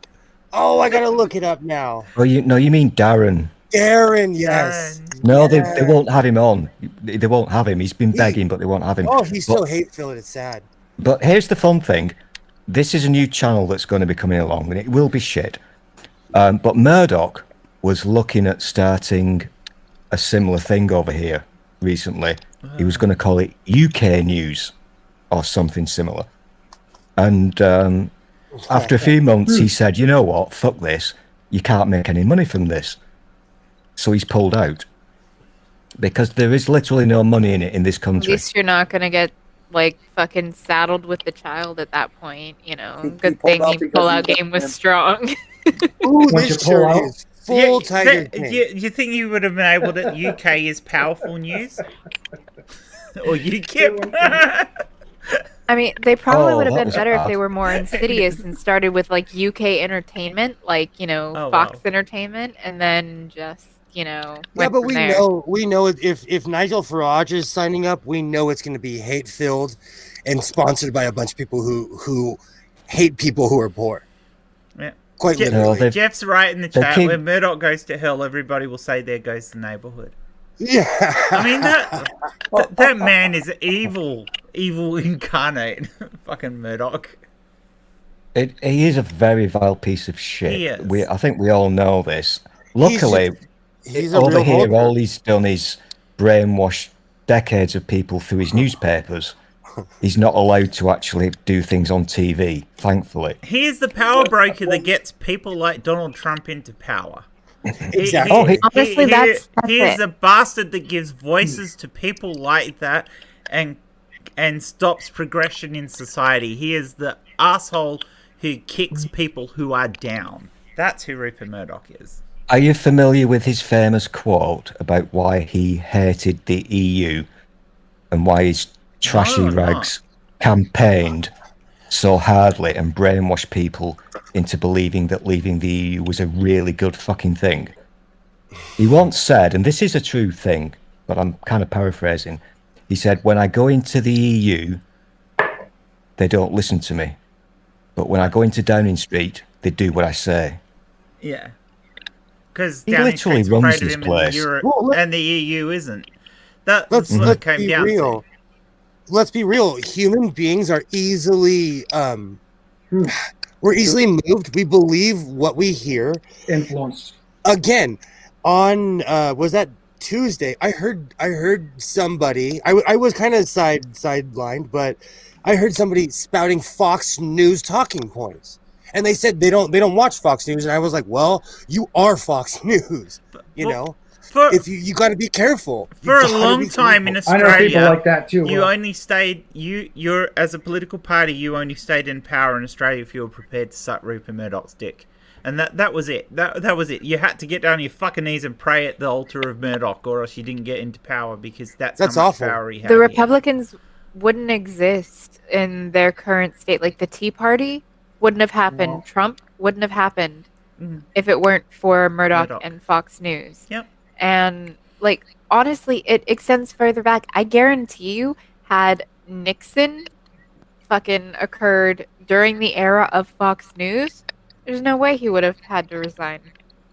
Oh, I gotta look it up now. Oh, you mean Darren? Darren, yes. No, they won't have him on. They won't have him. He's been begging, but they won't have him. Oh, he's so hate-filled. It's sad. But here's the fun thing. This is a new channel that's going to be coming along, and it will be shit. But Murdoch was looking at starting a similar thing over here recently. He was going to call it UK News or something similar. And after a few months, he said, you know what, fuck this. You can't make any money from this. So he's pulled out. Because there is literally no money in it in this At country. least you're not gonna get like fucking saddled with the child at that point, you know. He Good pulled thing out your because pull-out he game was was strong. Ooh, Once this you pull shirt out- is full Tiger King. You think you would have been able to? UK is powerful news, or UKIP? I mean, they probably Oh, would have that been was better if bad. they were more insidious and started with like UK entertainment, like, you know, Oh, Fox wow. Entertainment, and then just, you know, Yeah, went but from we there. know if Nigel Farage is signing up, we know it's going to be hate-filled and sponsored by a bunch of people who hate people who are poor. Yeah. Quite Je- literally. they've- Jeff's right in the They chat. keep- When Murdoch goes to hell, everybody will say, "There goes the neighborhood." Yeah. I mean that man is evil incarnate. Fucking Murdoch. He is a very vile piece of shit. He is. I think we all know this. Luckily, He's a over real here, vulgar. all he's done is brainwash decades of people through his newspapers. He's not allowed to actually do things on TV, thankfully. He is the power broker that gets people like Donald Trump into power. Exactly. Honestly, that's he is it. a bastard that gives voices to people like that and stops progression in society. He is the asshole who kicks people who are down. That's who Rupert Murdoch is. Are you familiar with his famous quote about why he hated the EU and why his trashy No, I'm not. rags campaigned so hardly and brainwashed people into believing that leaving the EU was a really good fucking thing? He once said, and this is a true thing, but I'm kind of paraphrasing, he said, when I go into the EU, they don't listen to me. But when I go into Downing Street, they do what I say. Yeah. Because He Downing literally Street's runs afraid of this him place. and Europe, Well, and the EU isn't. That's Let's what it came be down real. to. Let's be real. Human beings are easily we're easily moved. We believe what we hear. Influenced. Again, on was that Tuesday? I heard somebody. I was kind of sidelined, but I heard somebody spouting Fox News talking points, and they said they don't watch Fox News, and I was like, well, you are Fox News, you Well, know. For, If you got to be careful. You for a gotta long be time in careful. I know people Australia, like that too. you Will. only stayed you're as a political party. You only stayed in power in Australia if you were prepared to suck Rupert Murdoch's dick, and that was it. That was it. You had to get down on your fucking knees and pray at the altar of Murdoch, or else you didn't get into power because that's how much awful. power he had. The here. Republicans wouldn't exist in their current state. Like the Tea Party wouldn't have happened. No. Trump wouldn't have happened Mhm. if it weren't for Murdoch Murdoch. and Fox News. Yep. And like honestly, it extends further back. I guarantee you, had Nixon fucking occurred during the era of Fox News, there's no way he would have had to resign.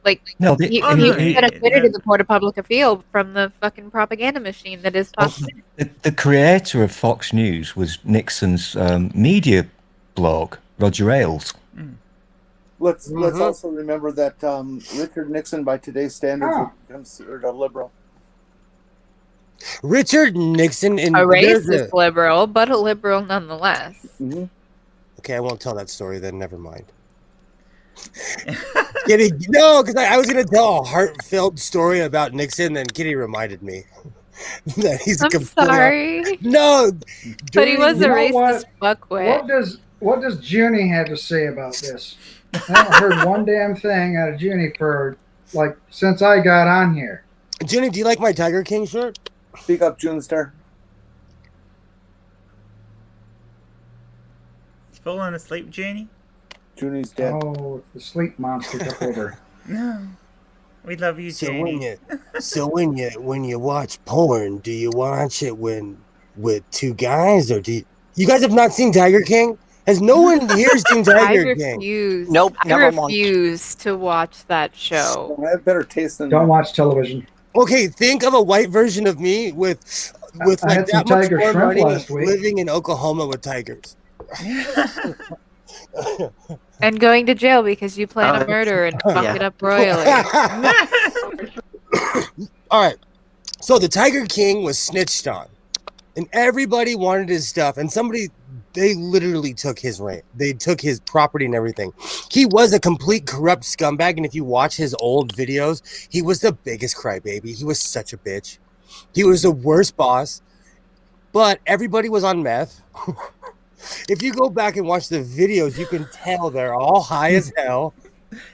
Like, No, he Oh, no, been acquitted in the court of public appeal from the fucking propaganda machine that is Fox News. the creator of Fox News was Nixon's media blog, Roger Ailes. Let's also remember that Richard Nixon, by today's standards, would be considered a liberal. Richard Nixon A racist liberal, but a liberal nonetheless. Mm-hmm. Okay, I won't tell that story then. Never mind. Kitty, no, because I was going to tell a heartfelt story about Nixon, then Kitty reminded me that he's a I'm sorry. No, but he was a racist What fuckwit. What does Junie have to say about this? I haven't heard one damn thing out of Junie for since I got on here. Junie, do you like my Tiger King shirt? Speak up, Junestar. He's falling asleep, Junie? Junie's dead. Oh, the sleep monster took over. No. We love you, So Junie. when you watch porn, do you watch it with two guys, or do you guys have not seen Tiger King? Has no one here seen Tiger King? Refuse. Nope, I never once. refuse to watch that show. I have better taste than Don't watch television. Okay, think of a white version of me with I like had some that much tiger more shrimp money last week. living in Oklahoma with tigers. And going to jail because you plan Oh, a murder and fuck yeah. it up royally. All right. So the Tiger King was snitched on, and everybody wanted his stuff, and they literally took his rent. They took his property and everything. He was a complete corrupt scumbag, and if you watch his old videos, he was the biggest crybaby. He was such a bitch. He was the worst boss, but everybody was on meth. If you go back and watch the videos, you can tell they're all high as hell.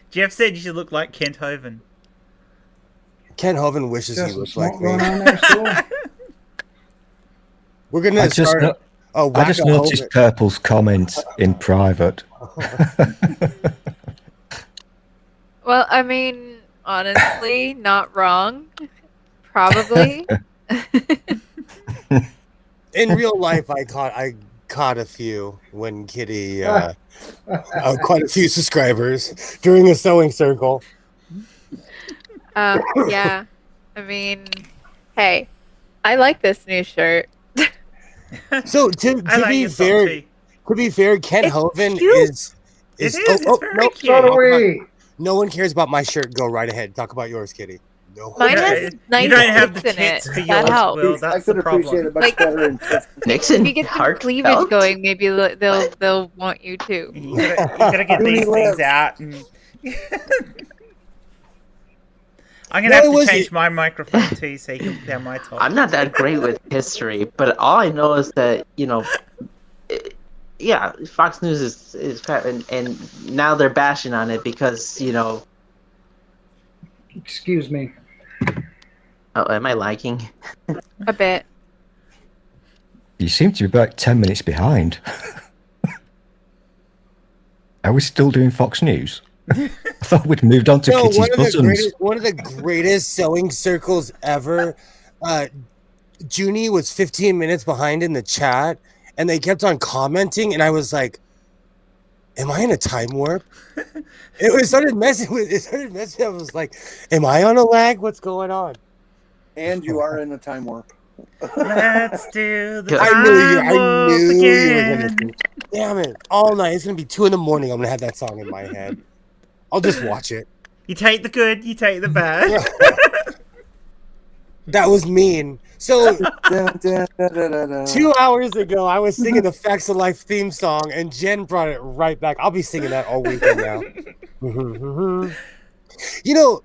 Jeff said you should look like Kent Hovind. Ken Hovind wishes Just he some looked smoke like going me. on there still. We're gonna I just, start. I just noticed Purple's comment in private. Well, I mean, honestly, not wrong. Probably. In real life, I caught a few when Kitty quite a few subscribers during a sewing circle. Yeah. I mean, hey, I like this new shirt. So to I like be your song fair, too. Ken It's Hovind cute. is It is. It's very nope. cute. So do we. No one cares about my shirt. Go right ahead. Talk about yours, Kitty. No. Mine Yeah, has nice you don't have tits the in tits it. for That yours, helps. Will. I That's could the appreciate it problem. much better in person. Nixon, If you get some cleavage heartfelt. going, maybe they'll want you too. You gotta get Junie these things lives. out. And I'm gonna No, it have to wasn't- change my microphone too, so you can look down my top. I'm not that great with history, but all I know is that yeah, Fox News is crap, and now they're bashing on it because Excuse me. Oh, am I liking? A bit. You seem to be about 10 minutes behind. Are we still doing Fox News? I thought we'd moved on to No, Kitty's buttons. one of the greatest sewing circles ever. Junie was 15 minutes behind in the chat, and they kept on commenting, and I was like, "Am I in a time warp?" It started messing with. I was like, "Am I on a lag? What's going on?" And you are in a time warp. Let's do the I knew you. I time warp knew you were again. gonna do. Damn it! All night. It's gonna be 2 a.m. I'm gonna have that song in my head. I'll just watch it. You take the good, you take the bad. That was mean. So Dun, dun, dun, dun, dun, dun. 2 hours ago, I was singing the Facts of Life theme song, and Jen brought it right back. I'll be singing that all weekend now. You know,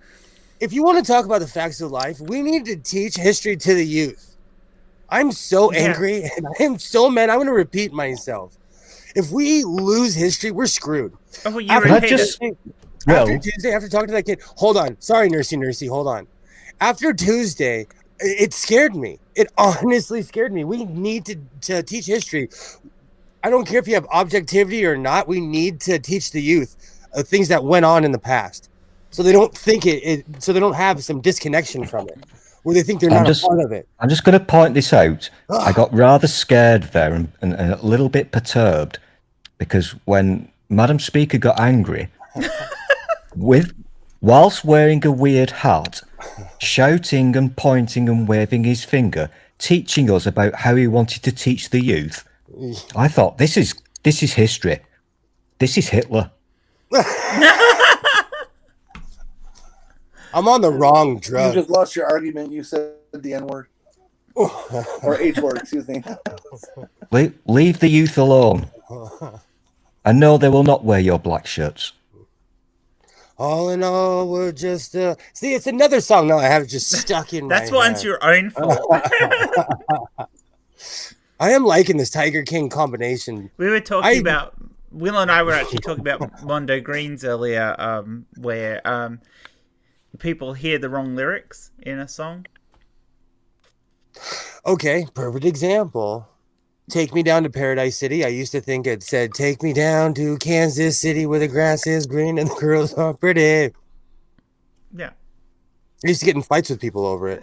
if you want to talk about the facts of life, we need to teach history to the youth. I'm so angry, and I am so mad. I'm going to repeat myself. If we lose history, we're screwed. Oh, well, you After repeat Tuesday, it. after Tuesday, after talking to that kid, hold on. Sorry, nursey, hold on. After Tuesday, it scared me. It honestly scared me. We need to teach history. I don't care if you have objectivity or not. We need to teach the youth things that went on in the past, so they don't think so they don't have some disconnection from it. where they think they're I'm not just- a part of it. I'm just going to point this out. I got rather scared there and a little bit perturbed because when Madam Speaker got angry, whilst wearing a weird hat, shouting and pointing and waving his finger, teaching us about how he wanted to teach the youth, I thought, this is history. This is Hitler. I'm on the wrong You drug. just lost your argument. You said the N word or H word. Excuse me. Leave the youth alone. And no, they will not wear your black shirts. All in all, we're just see. It's another song now I have just stuck in That's my one's head. your own fault. I am liking this Tiger King combination. We were talking about Will and I were actually talking about Mondo Greens earlier, where people hear the wrong lyrics in a song. Okay, perfect example. Take me down to Paradise City. I used to think it said, take me down to Kansas City where the grass is green and the girls are pretty. Yeah. I used to get in fights with people over it.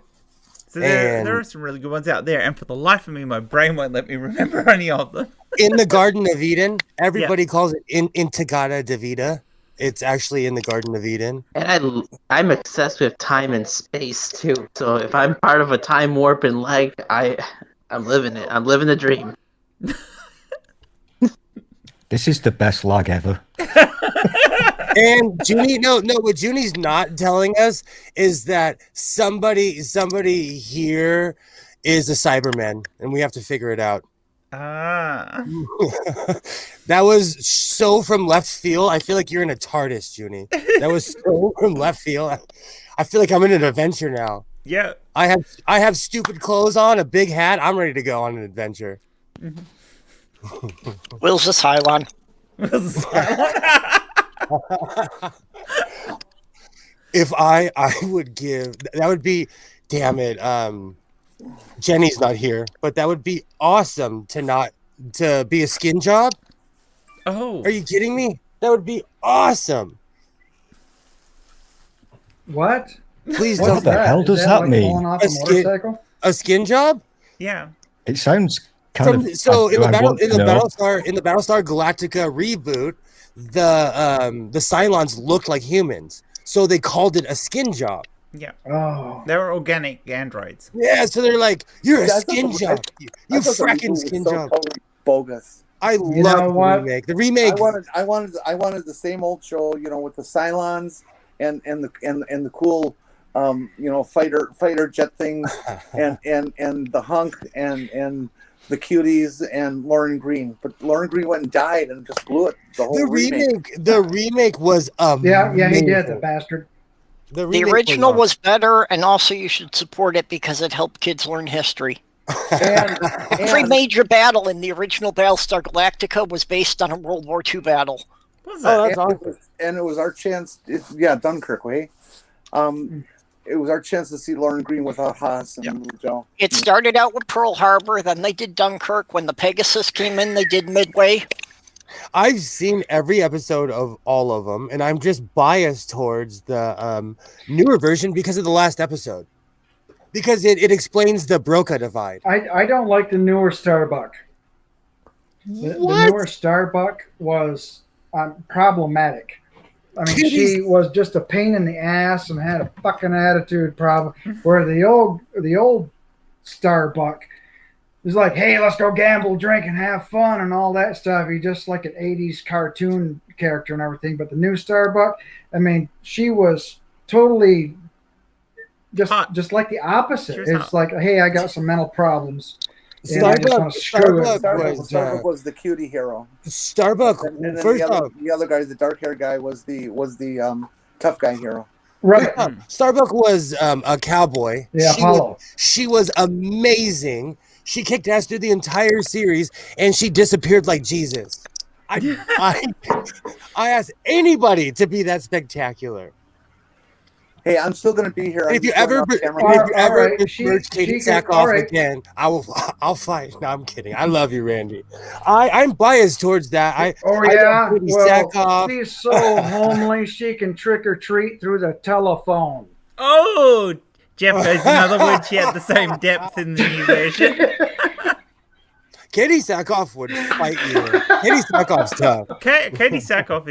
So there are some really good ones out there, and for the life of me, my brain won't let me remember any of them. In the Garden of Eden, everybody calls it Intigata Davida. It's actually in the Garden of Eden. And I'm obsessed with time and space too. So if I'm part of a time warp and lag, I'm living it. I'm living the dream. This is the best lag ever. And Junie, no, what Junie's not telling us is that somebody here is a Cyberman, and we have to figure it out. Ah. That was so from left field. I feel like you're in a TARDIS, Junie. That was so from left field. I feel like I'm in an adventure now. Yeah. I have stupid clothes on, a big hat. I'm ready to go on an adventure. Will's a Cylon. If I would give, that would be, damn it. Jenny's not here, but that would be awesome to be a skin job. Oh. Are you kidding me? That would be awesome. What? Please What don't. the hell does Is that like mean? falling off a A skin- motorcycle? A skin job? Yeah. It sounds kind of. So in the know. Battlestar Galactica reboot, the Cylons looked like humans, so they called it a skin job. Yeah. Oh. They were organic androids. Yeah, so they're like, you're a Yeah, I thought skin the- job. I You thought the fracking reboot was skin so job. totally bogus. I know love what? the remake. The remake. I wanted the same old show, with the Cylons and the cool, fighter jet things, and the hunk and the cuties and Lauren Green. But Lauren Green went and died and just blew it. The whole The remake was amazing. Yeah, he did, the bastard. The remake original was better, and also you should support it because it helped kids learn history. Every major battle in the original Battlestar Galactica was based on a World War II battle. What was Oh, that? that's awesome. And it was our chance. Dunkirk, way. It was our chance to see Lauren Green without Haas and Joe. It started out with Pearl Harbor, then they did Dunkirk. When the Pegasus came in, they did Midway. I've seen every episode of all of them, and I'm just biased towards the newer version because of the last episode. Because it explains the Broca divide. I don't like the newer Starbuck. The newer Starbuck was problematic. I mean, she was just a pain in the ass and had a fucking attitude problem. Where the old Starbuck was like, hey, let's go gamble, drink, and have fun and all that stuff. He's just like an 80s cartoon character and everything. But the new Starbuck, I mean, she was totally just like the opposite. It's like, hey, I got some mental problems. And I just want to screw it. Starbuck was the cutie hero. Starbuck, And then first off, the other guy, the dark haired guy, was the tough guy hero. Right. Starbuck was a cowboy. Yeah, Apollo. She was amazing. She kicked ass through the entire series, and she disappeared like Jesus. I ask anybody to be that spectacular. Hey, I'm still going to be here. If you ever besmirch Katie Sackhoff again, I'll fight. No, I'm kidding. I love you, Randy. I'm biased towards that. Sackhoff. She's so homely. She can trick or treat through the telephone. Oh, Jeff goes, in other words, she had the same depth in the new version. Katie Sackhoff would fight you. Katie Sackhoff's tough. Katie Sackhoff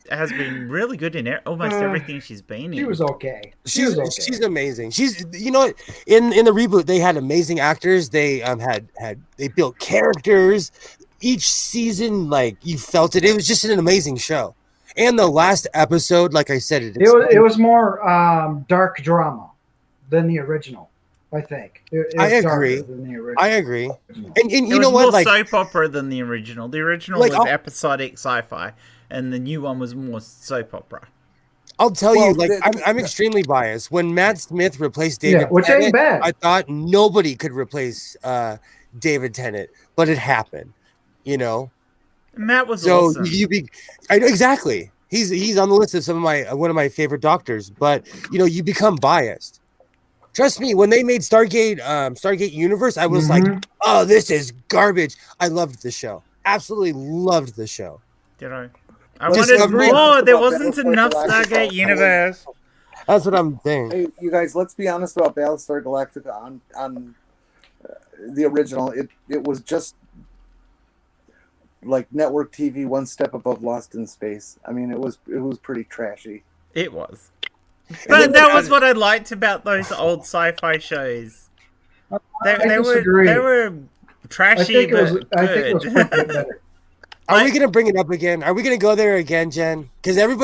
has been really good in almost everything she's been in. She was okay. She's amazing. She's what, in the reboot they had amazing actors. They they built characters. Each season, like, you felt it. It was just an amazing show. And the last episode, like I said, it was more dark drama than the original. I think. I agree. I agree. And you know what? More like soap opera than the original. The original was episodic sci-fi, and the new one was more soap opera. I'll tell you, like, I'm extremely biased. When Matt Smith replaced David which Tennant, ain't bad. I thought nobody could replace David Tennant, but it happened. You know, Matt was awesome. I know exactly. He's on the list of one of my favorite doctors. But you become biased. Trust me, when they made Stargate Universe, I was like, "Oh, this is garbage." I loved the show. Absolutely loved the show. Did I? I wanted more. There wasn't enough Stargate Universe. That's what I'm saying. Hey, you guys, let's be honest about Battlestar Galactica on the original. It was just like network TV, one step above Lost in Space. I mean, it was pretty trashy. It was. But that was what I liked about those old sci-fi shows. They were trashy, but good. Are we gonna bring it up again? Are we gonna go there again, Jen? Because every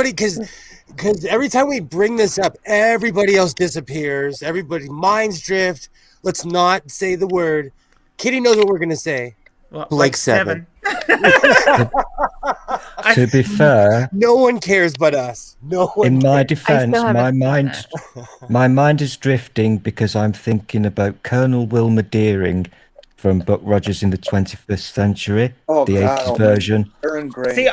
time we bring this up, everybody else disappears. Everybody minds drift. Let's not say the word. Kitty knows what we're gonna say. Well, Blake 7. To be fair, no one cares but us. No one. In my cares. defense, my mind is drifting because I'm thinking about Colonel Wilmer Deering from Buck Rogers in the 21st Century, the 80s version. See,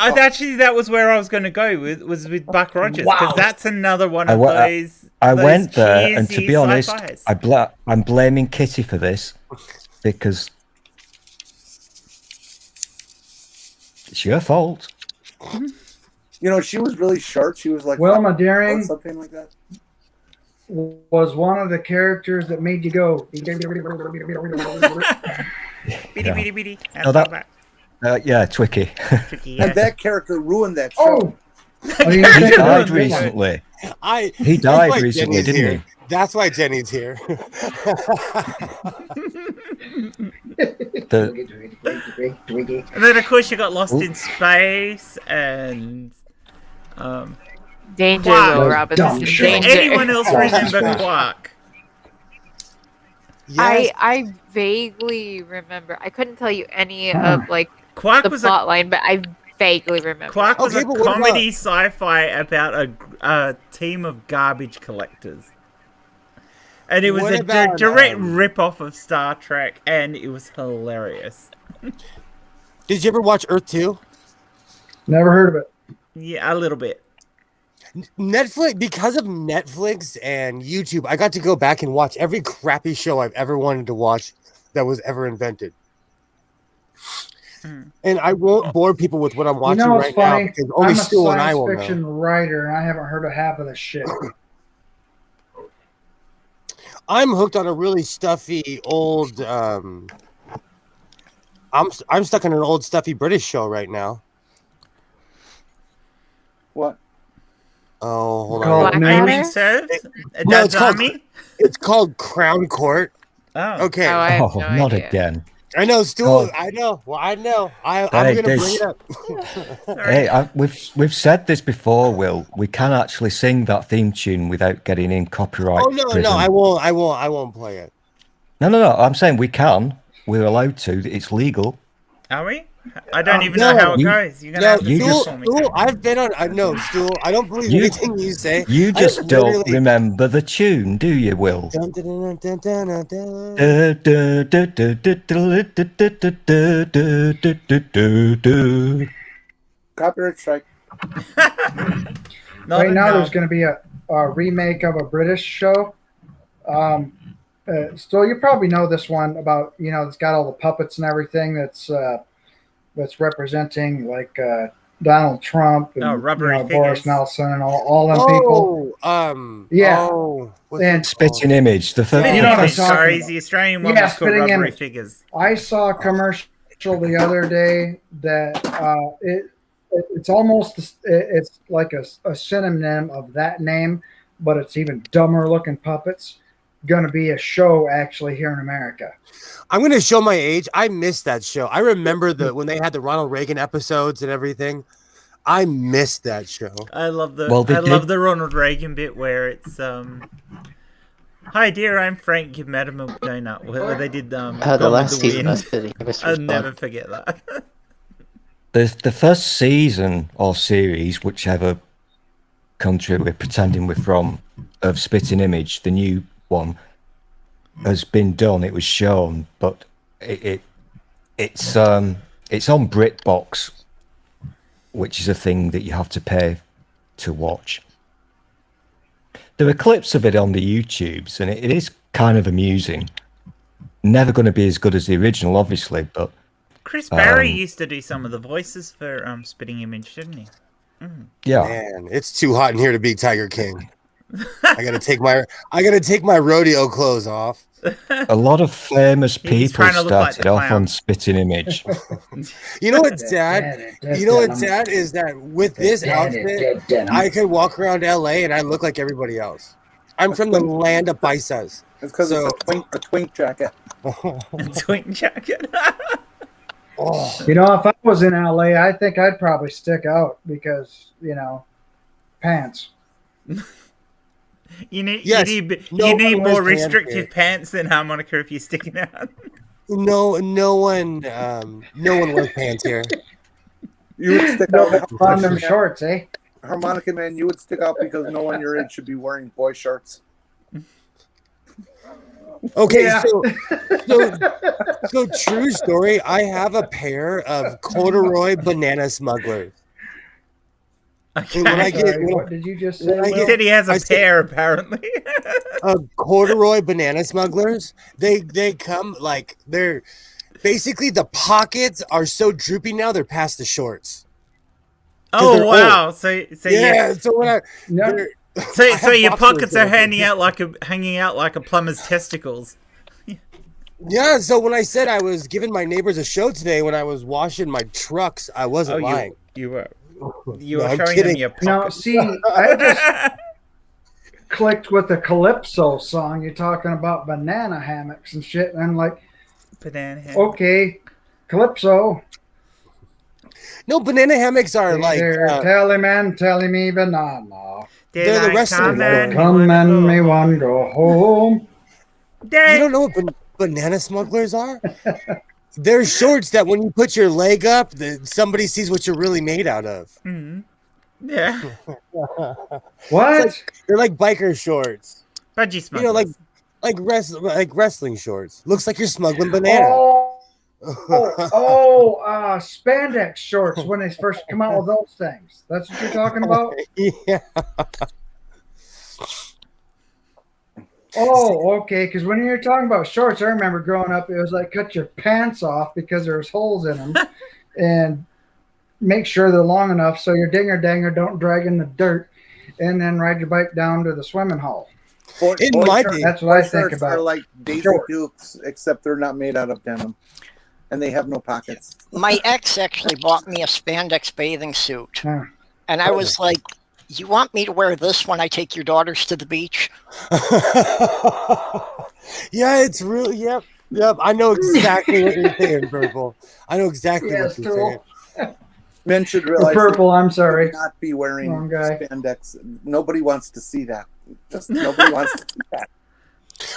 that was where I was going to go with Buck Rogers, because that's another one of those. I went there, and to be honest, sci-fis. I'm blaming Kitty for this because it's your fault. She was really short. She was like Wilma Deering, something like that. Was one of the characters that made you go. Yeah, Twicky. And that character ruined that show. He died recently. He died recently, didn't he? That's why Jenny's here. And then, of course, you got Lost in Space and Danger, Quark. Will Robinson. Does Danger. anyone else remember Quark? Yes. I vaguely remember. I couldn't tell you any of Quark the was plot line, but I vaguely remember. Quark was a comedy sci-fi about a team of garbage collectors. And it was a direct rip-off of Star Trek, and it was hilarious. Did you ever watch Earth 2? Never heard of it. Yeah, a little bit. Netflix, because of Netflix and YouTube, I got to go back and watch every crappy show I've ever wanted to watch that was ever invented. And I won't bore people with what I'm watching right now because only Stu and I will know. I'm a science fiction writer, and I haven't heard of half of this shit. I'm hooked on a really stuffy old. I'm stuck on an old stuffy British show right now. What? Oh, hold on. Are you being served? It's called Crown Court. Oh, okay. Oh, I have no not idea. again. I know, Stu. Oh. I know. Well, I know. I'm Hey, going to bring it up. Hey, we've said this before, Will. We can actually sing that theme tune without getting in copyright. Oh no, prison. no, I won't play it. No. I'm saying we can. We're allowed to. It's legal. Are we? I don't even know how it goes. You're gonna have to Stu, I've been on. No, Stu, I don't believe anything you say. You just don't remember the tune, do you, Will? Copyright strike. Right now, there's going to be a remake of a British show. So you probably know this one about, it's got all the puppets and everything that's representing Donald Trump and rubbery Boris figures. Nelson and all them people. Yeah. What's And it Spitting called? image. The first. You know what I'm Image, talking sorry, about. the Australian one Yeah, was called spitting rubbery image. figures. I saw a commercial the other day that it's almost it's like a synonym of that name, but it's even dumber looking puppets. Going to be a show actually here in America. I'm going to show my age. I missed that show. I remember when they had the Ronald Reagan episodes and everything. I missed that show. I love the Well, they love did- the Ronald Reagan bit where it's hi dear, I'm Frank, you've met a milk donut. Where they did The Gone with last the season Wind. of Spitting Image I'll was never fun. forget that. The first season or series, whichever country we're pretending we're from, of Spitting Image, the new one, has been done. It was shown, but it's on BritBox, which is a thing that you have to pay to watch. There are clips of it on the YouTubes, and it is kind of amusing. Never going to be as good as the original, obviously, but Chris Barry used to do some of the voices for Spitting Image, didn't he? yeah. Man, it's too hot in here to be Tiger King. I gotta take my rodeo clothes off. A lot of famous He's people trying to look like started the off clown. on Spitting Image. You know what's sad? You know what's sad is that with this outfit, I could walk around LA and I look like everybody else. I'm from the land of paisas. It's because it's a twink jacket. Twink jacket. If I was in LA, I think I'd probably stick out because pants. You need no one more wears pants restrictive here. pants than harmonica if you're sticking out. No one wears pants here. You would stick No, out. on them shorts, eh? Harmonica man, you would stick out because no one your age should be wearing boy shorts. Okay, Yeah. so true story. I have a pair of corduroy banana smugglers. Okay. And when I get Sorry, what did you just say? when I He get- said he has a I said- pair, apparently. corduroy banana smugglers, they come like they're basically the pockets are so droopy now they're past the shorts. Oh they're wow! So Yeah, so when No. they're- so I have your boxers pockets that are hanging out like a plumber's testicles. yeah, so when I said I was giving my neighbors a show today when I was washing my trucks, I wasn't lying. you were No, I'm showing them kidding. your Now, pockets. see, I just clicked with the Calypso song. You're talking about banana hammocks and shit, and I'm like, Banana ham. okay, Calypso. No, banana hammocks are like telling me banana. they're the rest of the Come and me one go home. you don't know what banana smugglers are? They're shorts that when you put your leg up, somebody sees what you're really made out of. Mm-hmm. Yeah. What? They're like biker shorts. Budgie You smugglers. know, like wrestling shorts. Looks like you're smuggling banana. Spandex shorts when they first come out with those things. That's what you're talking about? Yeah. Oh, okay. Because when you're talking about shorts, I remember growing up, it was like cut your pants off because there's holes in them, and make sure they're long enough so your dinger danger don't drag in the dirt, and then ride your bike down to the swimming hole. In my day, That's what I Boy think shorts about. are like Daisy Sure. Dukes, except they're not made out of denim, and they have no pockets. My ex actually bought me a spandex bathing suit, Huh. and I was like, "You want me to wear this when I take your daughters to the beach?" yeah, it's really yep. I know exactly what you're saying, Purple. I know exactly Yes, what you're saying. Men should Or realize purple, I'm they sorry. should not be wearing Wrong guy. spandex. Nobody wants to see that. Just nobody wants to see that.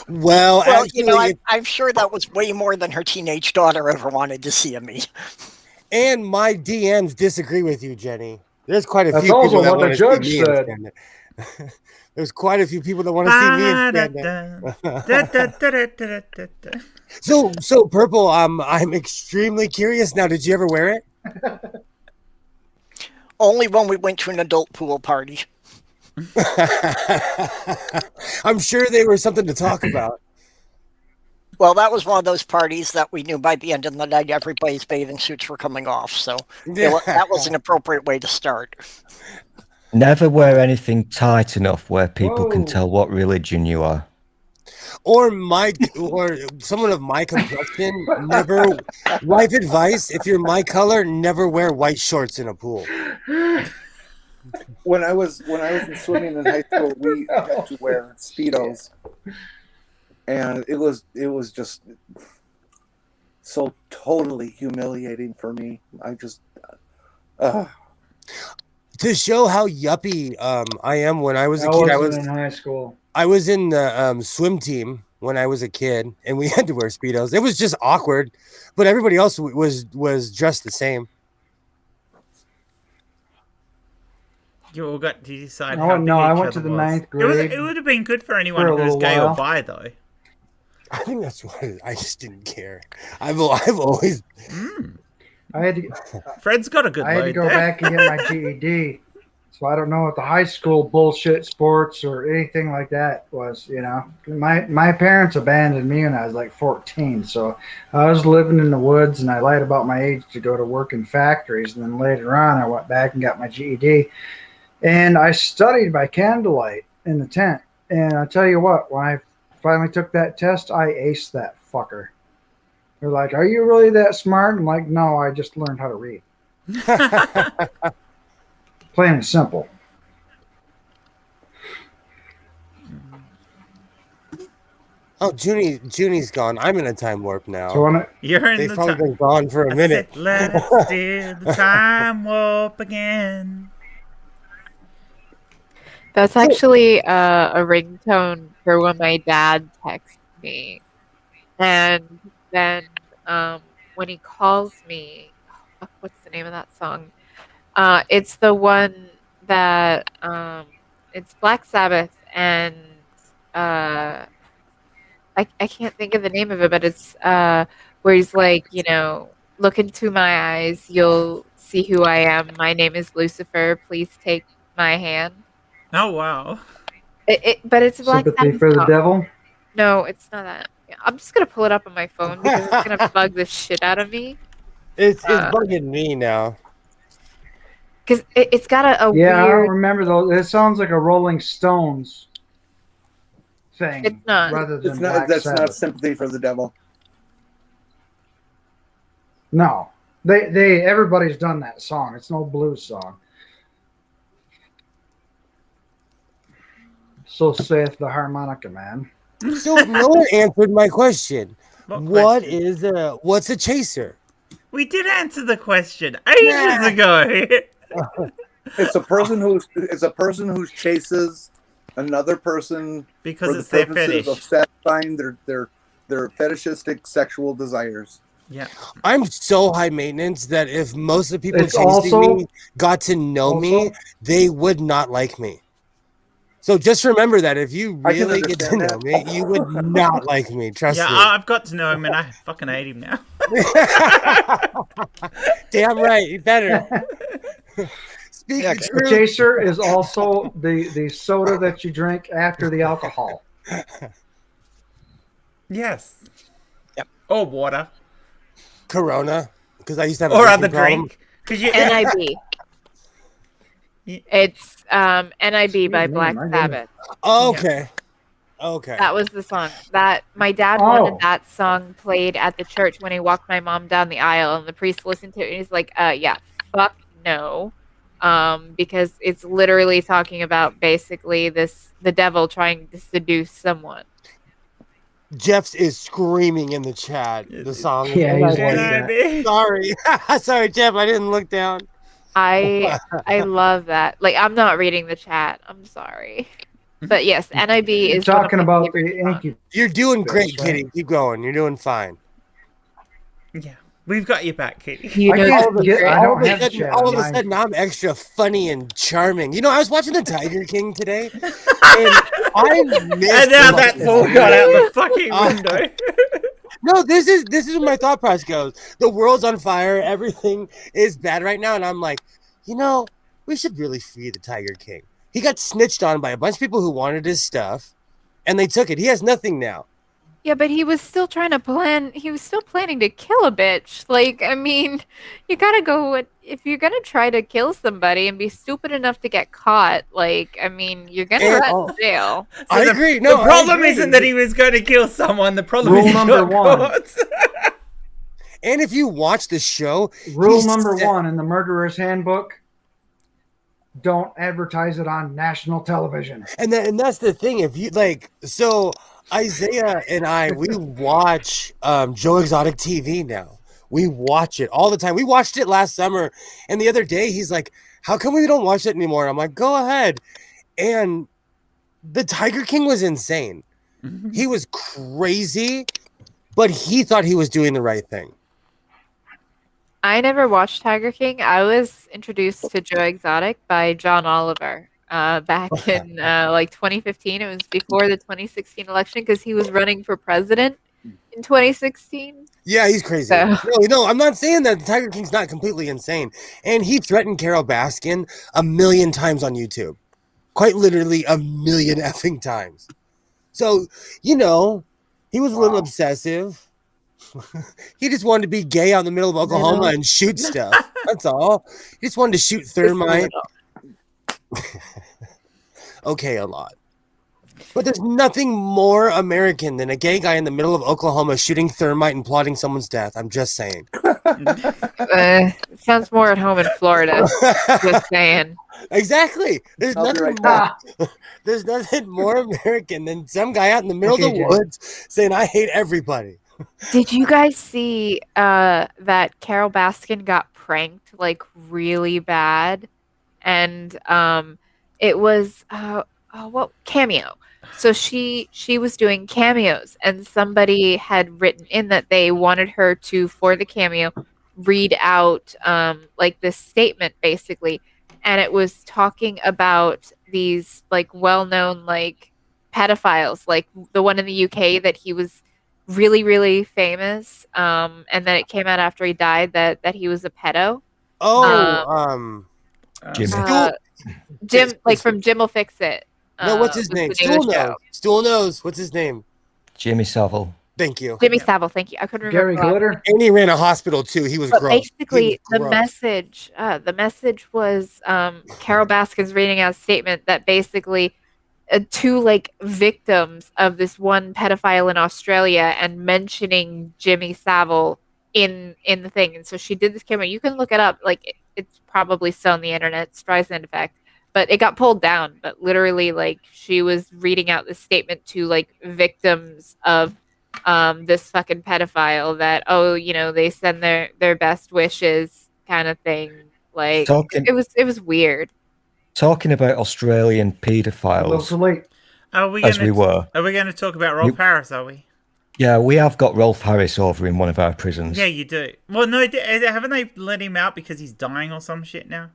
Well, Well, actually, I'm sure that was way more than her teenage daughter ever wanted to see of me. and my DMs disagree with you, Jenny. There's quite a That's few also people that what the want to judge see me in said. spandex. There's quite a few people that want to see me in spandex. So Purple, I'm extremely curious now. Did you ever wear it? Only when we went to an adult pool party. I'm sure they were something to talk about. Well, that was one of those parties that we knew by the end of the night everybody's bathing suits were coming off. So that was an appropriate way to start. Never wear anything tight enough where people can Whoa. tell what religion you are. Or someone of my complexion, never. Life advice: if you're my color, never wear white shorts in a pool. When I was in swimming in high school, we had to wear Speedos, and it was just so totally humiliating for me. I just to show how yuppie I am when I was a kid. I was in high school. I was in the swim team when I was a kid, and we had to wear Speedos. It was just awkward, but everybody else was dressed the same. You all got to decide. Oh no, I went to the 9th grade. It would have been good for anyone who's gay or bi, though. I think that's why I just didn't care. I've always. I had to. Fred's got a good. I had to go back and get my GED, so I don't know what the high school bullshit sports or anything like that was. You know, my parents abandoned me when I was like 14, so I was living in the woods, and I lied about my age to go to work in factories, and then later on I went back and got my GED, and I studied by candlelight in the tent. And I tell you what, when I finally took that test, I aced that fucker. They're like, "Are you really that smart?" I'm like, "No, I just learned how to read." Plain and simple. Oh, Junie's gone. I'm in a time warp now. So You're in They've the probably time. been gone for a minute. Let's do the time warp again. That's actually a ringtone for when my dad texts me. And then when he calls me, what's the name of that song? It's the one that it's Black Sabbath, and I can't think of the name of it, but it's where he's like, you know, look into my eyes, you'll see who I am. My name is Lucifer. Please take my hand. Oh wow! But it's a Black Sympathy Sabbath for the song. devil. No, it's not that. I'm just gonna pull it up on my phone because it's gonna bug the shit out of me. It's bugging me now. Because it's got a Yeah, I weird. don't remember though. It sounds like a Rolling Stones thing. It's not. Rather than it's not. Black That's Sabbath. not sympathy for the devil. No, they everybody's done that song. It's no blues song. So saith the harmonica man. So no one answered my question. What question? What's a chaser? We did answer the question ages ago. It's a person who chases another person because for it's the their purposes fetish. of satisfying their fetishistic sexual desires. Yeah. I'm so high maintenance that if most of the people It's chasing also- me got to know me, they would not like me. So just remember that if you I can really get to understand know that. me, you would not like me. Trust Yeah, me. I've got to know him, and I fucking hate him now. Damn right, you better. Speak Yeah, the The truth. chaser is also the soda that you drink after the alcohol. Yes. Yep. Or water. Corona, because I used to have a Or drinking other problem. drink. Because you. NIB. It's NIB by Excuse me, Black my goodness. Sabbath. Oh, okay. Okay. That was the song that my dad Oh. wanted that song played at the church when he walked my mom down the aisle, and the priest listened to it, and he's like, yeah, fuck no. Because it's literally talking about basically the devil trying to seduce someone. Jeff is screaming in the chat. The song. Yeah, And I he's was like that. sorry. Sorry, Jeff. I didn't look down. I love that. Like, I'm not reading the chat. I'm sorry. But yes, NIB You're is one of talking my about favorite the songs. Inky. You're doing great, That's right. Kitty. Keep going. You're doing fine. Yeah. We've got your back, Kitty. You I know, can't All of a get- I sudden- don't have chat all on of a mine. sudden, I'm extra funny and charming. You know, I was watching the Tiger King today, and I missed. And now the- that's all got out the fucking window. No, this is where my thought process goes. The world's on fire. Everything is bad right now, and I'm like, you know, we should really free the Tiger King. He got snitched on by a bunch of people who wanted his stuff, and they took it. He has nothing now. Yeah, but he was still trying to plan. He was still planning to kill a bitch. Like, I mean, you gotta go if you're gonna try to kill somebody and be stupid enough to get caught. Like, I mean, you're gonna And rot in jail. I the, agree. The No, I problem agree. isn't that he was going to kill someone. The problem Rule is number short one. courts. And if you watch the show, Rule number 1 in the Murderer's Handbook: don't advertise it on national television. and that's the thing. If you like, so Isaiah and I, we watch Joe Exotic TV now. We watch it all the time. We watched it last summer, and the other day he's like, "How come we don't watch it anymore?" And I'm like, "Go ahead." And the Tiger King was insane. He was crazy, but he thought he was doing the right thing. I never watched Tiger King. I was introduced to Joe Exotic by John Oliver back in like 2015. It was before the 2016 election because he was running for president in 2016. Yeah, he's crazy. So- No, I'm not saying that Tiger King's not completely insane. And he threatened Carol Baskin 1,000,000 times on YouTube. Quite literally 1,000,000 effing times. So, he was a little obsessive. He just wanted to be gay out in the middle of Oklahoma and shoot stuff. That's all. He just wanted to shoot thermite. Okay, a lot. But there's nothing more American than a gay guy in the middle of Oklahoma shooting thermite and plotting someone's death. I'm just saying. It sounds more at home in Florida. Just saying. Exactly. There's I'll be nothing right more, back. there's nothing more American than some guy out in the middle of Okay, the Jay. woods saying, "I hate everybody." Did you guys see that Carol Baskin got pranked like really bad? And it was what Cameo. So she was doing cameos, and somebody had written in that they wanted her to, for the cameo, read out like this statement basically, and it was talking about these like well-known like pedophiles, like the one in the UK that he was really really famous, and then it came out after he died that he was a pedo. Oh, Jimmy. Jim, like from Jim Will Fix It. no, what's his was name? the name of Stool the show. Nose. Stool Nose. What's his name? Jimmy Savile. Thank you. Jimmy Savile, thank you. I couldn't remember. Gary the last Glitter. And he ran a hospital too. He was But gross. He basically, was the gross. message was Carol Baskin's reading out a statement that basically two like victims of this one pedophile in Australia and mentioning Jimmy Savile in the thing. And so she did this camera. You can look it up. Like it's probably still on the internet. Streisand effect. But it got pulled down. But literally, like she was reading out this statement to like victims of this fucking pedophile that they send their best wishes kind of thing. Like it was weird. Talking about Australian A little paedophiles, too late. Are we as gonna, we were. Are we going to talk about Rolf Harris? Are we? Yeah, we have got Rolf Harris over in one of our prisons. Yeah, you do. Well, no, haven't they let him out because he's dying or some shit now?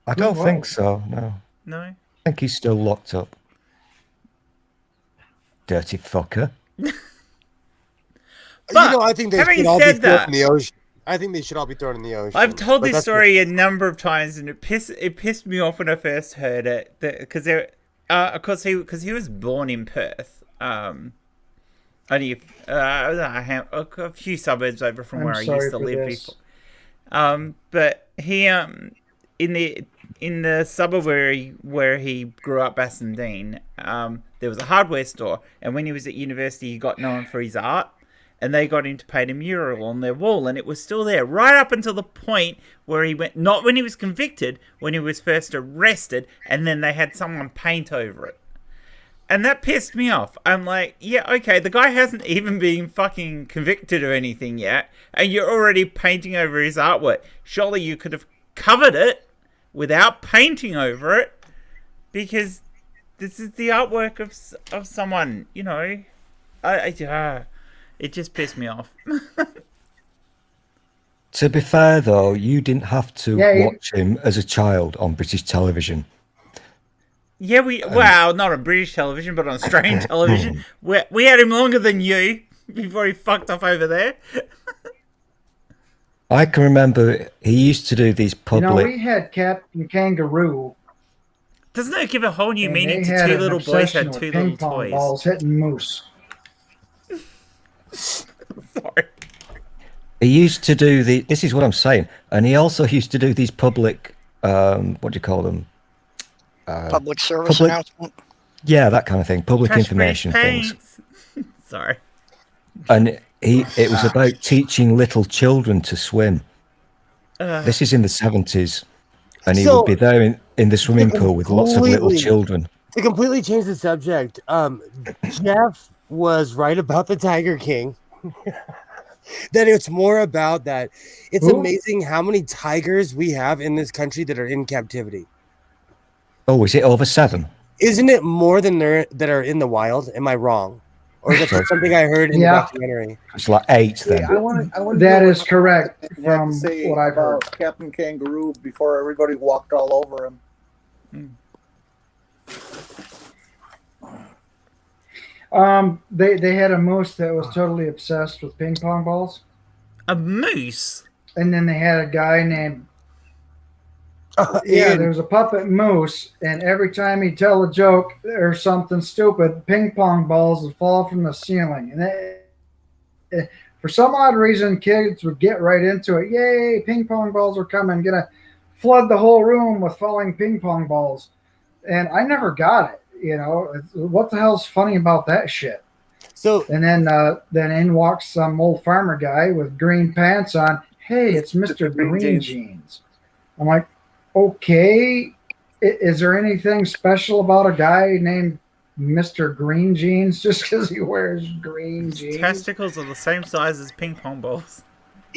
I don't wow. think so, no. No. I think he's still locked up. Dirty fucker. But I think they having should all be said thrown that- in the ocean. I think they should all be thrown in the ocean. I've told But this that's story a number of times, and it pissed me off when I first heard it. Because of course he was born in Perth, only a few suburbs over from I'm where I sorry used to for live this. before. But he in the suburb where he grew up, Bassendean, there was a hardware store, and when he was at university, he got known for his art. And they got him to paint a mural on their wall, and it was still there right up until the point where he went, not when he was convicted, when he was first arrested, and then they had someone paint over it. And that pissed me off. I'm like, yeah, okay, the guy hasn't even been fucking convicted of anything yet, and you're already painting over his artwork. Surely you could have covered it without painting over it, because this is the artwork of someone, it just pissed me off. To be fair, though, you didn't have to Yeah, watch him as a child on British television. Yeah, not on British television, but on Australian television. We had him longer than you before he fucked off over there. I can remember he used to do these public... we had Captain Kangaroo. Doesn't it give a whole new and meaning they to had two an little boys obsession had two with little ping pong toys? balls hitting moose. Sorry. He used to do this is what I'm saying, and he also used to do these public, what do you call them? Public service public- announcement. Yeah, that kind of thing. Public Cash information paints. things. Sorry. And it was about teaching little children to swim. This is in the 70s, and he would be there in the swimming pool with lots of little children. To completely change the subject, Jeff was right about the Tiger King. That it's more about that. It's amazing how many tigers we have in this country that are in captivity. Oh, is it over 7? Isn't it more than there that are in the wild? Am I wrong? Or is that just something I heard in the documentary? It's like 8 then. I want to. That is correct From from what I've heard. Captain Kangaroo before everybody walked all over him. They had a moose that was totally obsessed with ping pong balls, A moose? and then they had a guy named there was a puppet moose, and every time he'd tell a joke or something stupid, ping pong balls would fall from the ceiling, and for some odd reason, kids would get right into it. Yay! Ping pong balls are coming, gonna flood the whole room with falling ping pong balls, and I never got it. You know, what the hell's funny about that shit? So, and then in walks some old farmer guy with green pants on. Hey, it's Mr. Green Jeans. I'm like, okay, is there anything special about a guy named Mr. Green Jeans just because he wears green jeans? Testicles are the same size as ping pong balls.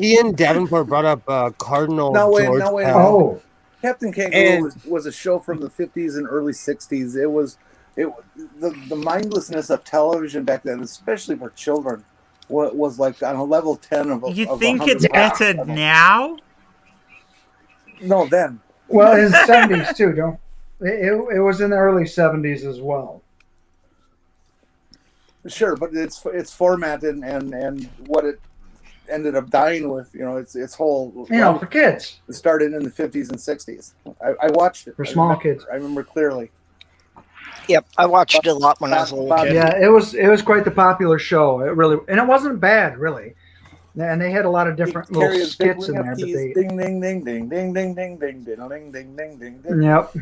Ian Davenport brought up Cardinal George. Oh, Captain Kangaroo was a show from the 50s and early 60s. The mindlessness of television back then, especially for children, was like on a level 10 of. You of think 100 it's better now? No, then. well, in the 70s too. Don't it was in the early 70s as well. Sure, but it's format and what it ended up dying with, its whole. For kids. It started in the 50s and 60s. I watched it For small kids. I remember clearly. Yep, I watched it a lot when I was a little kid. Yeah, it was quite the popular show. It really, and it wasn't bad really. And they had a lot of different little skits in there. But they, ding ding ding ding ding ding ding ding ding ding ding ding ding ding. Yep.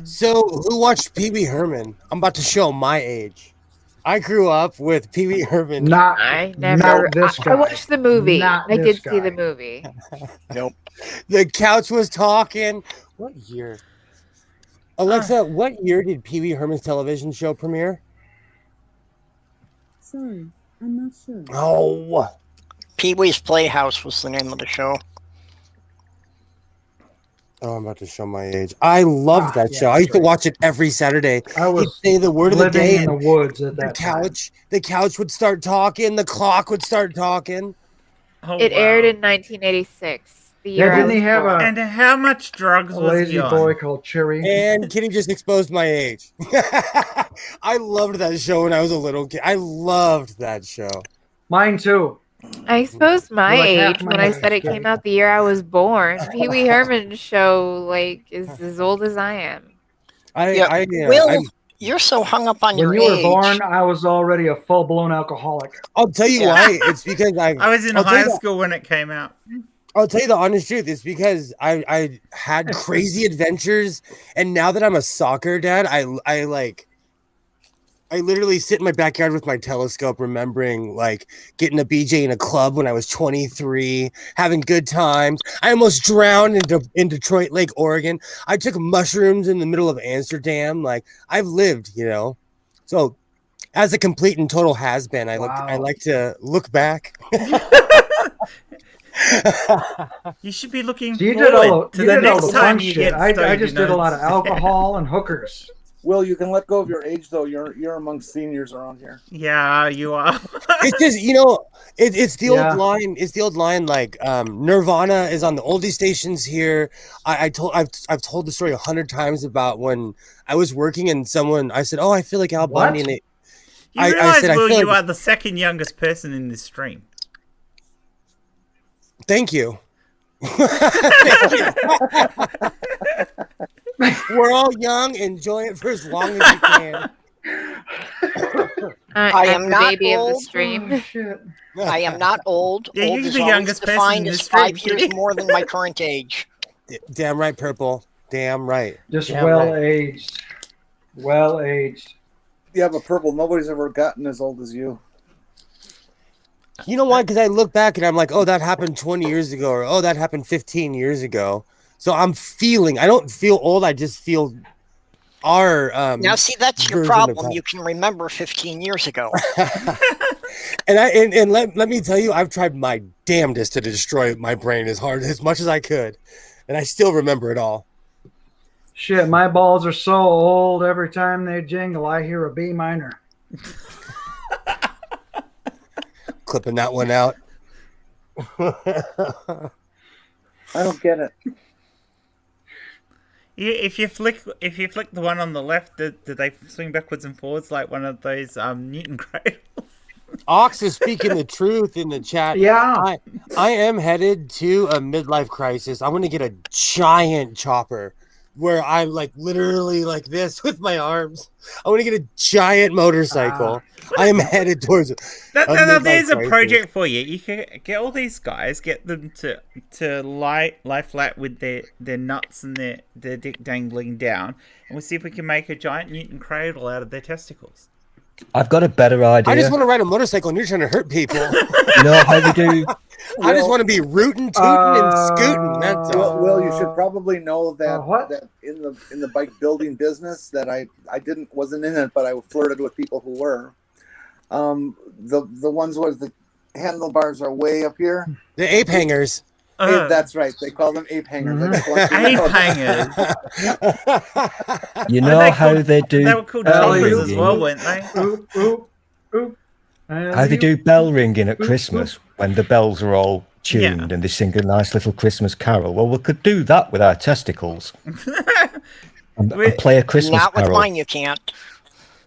So, who watched Pee Wee Herman? I'm about to show my age. I grew up with Pee Wee Herman. I never. I watched the movie. I did see the movie. Nope. The couch was talking. What year? Alexa, what year did Pee Wee Herman's television show premiere? Sorry, I'm not sure. Oh. Pee-wee's Playhouse was the name of the show. Oh, I'm about to show my age. I loved that show. I used to watch it every Saturday. I was He'd say the word of the living day in the woods at that the couch would start talking. The clock would start talking. It aired in 1986. The year didn't he have And how much drugs a was lazy he on? boy called Cherry? And Kitty just exposed my age. I loved that show when I was a little kid. I loved that show. Mine too. I exposed my You're like half age my when I age, said it came out the year I was born. Pee Wee Herman's show is as old as I am. Will, you're so hung up on When your you age. were born, I was already a full-blown alcoholic. I'll tell you why. It's because I was in high school when it came out. I'll tell you the honest truth. It's because I had crazy adventures, and now that I'm a soccer dad, I literally sit in my backyard with my telescope, remembering like getting a BJ in a club when I was 23, having good times. I almost drowned in Detroit Lake, Oregon. I took mushrooms in the middle of Amsterdam. Like I've lived, So as a complete and total has-been, I like to look back. You should be looking So you forward to did the all next the time fun you shit. get I stoned, just did a lot of alcohol and hookers. Will, you can let go of your age though. You're among seniors around here. Yeah, you are. It's just it's the old line. It's the old line. Like Nirvana is on the oldie stations here. I've told the story 100 times about when I was working and I said, "Oh, I feel like Al Bundy." And You realize, Will, you like... are the second youngest person in this stream. Thank you. We're all young. Enjoy it for as long as you can. I I'm am the not baby of the old. Oh, stream. shit. I am not old. Yeah, Old you're is the always youngest person defined in as the stream, 5 years Kitty. more than my current age. Damn right, Purple. Damn right. Just Damn well right. aged. Well aged. Yeah, but Purple, nobody's ever gotten as old as you. You know why? Because I look back and I'm like, oh, that happened 20 years ago, or oh, that happened 15 years ago. So I don't feel old. I just feel our Now, see, that's your version of problem. time. You can remember 15 years ago. and let me tell you, I've tried my damnedest to destroy my brain as much as I could, and I still remember it all. Shit, my balls are so old. Every time they jingle, I hear a B minor. Clipping that one out. I don't get it. Yeah, if you flick the one on the left, do they swing backwards and forwards like one of those Newton cradles? Ox is speaking the truth in the chat. Yeah. I am headed to a midlife crisis. I'm gonna get a giant chopper where I'm like literally like this with my arms. I want to get a giant motorcycle. I am headed towards it. There's a project for you. You can get all these guys, get them to lie flat with their nuts and their dick dangling down, and we'll see if we can make a giant Newton cradle out of their testicles. I've got a better idea. I just want to ride a motorcycle and you're trying to hurt people. You know how they do? I just want to be rootin', tootin', and scooting. That's all. Well, you should probably know that what? that in the bike building business that I wasn't in it, but I flirted with people who were. The ones where the handlebars are way up here. The ape hangers. That's right. They call them ape hangers. Ape hangers. You know how they do They were called bell choppers as ringing? well, weren't they? Oop, oop, oop. How they do bell ringing at Christmas when the bells are all tuned and they sing a nice little Christmas carol. Well, we could do that with our testicles and play a Christmas Not with carol. mine, you can't.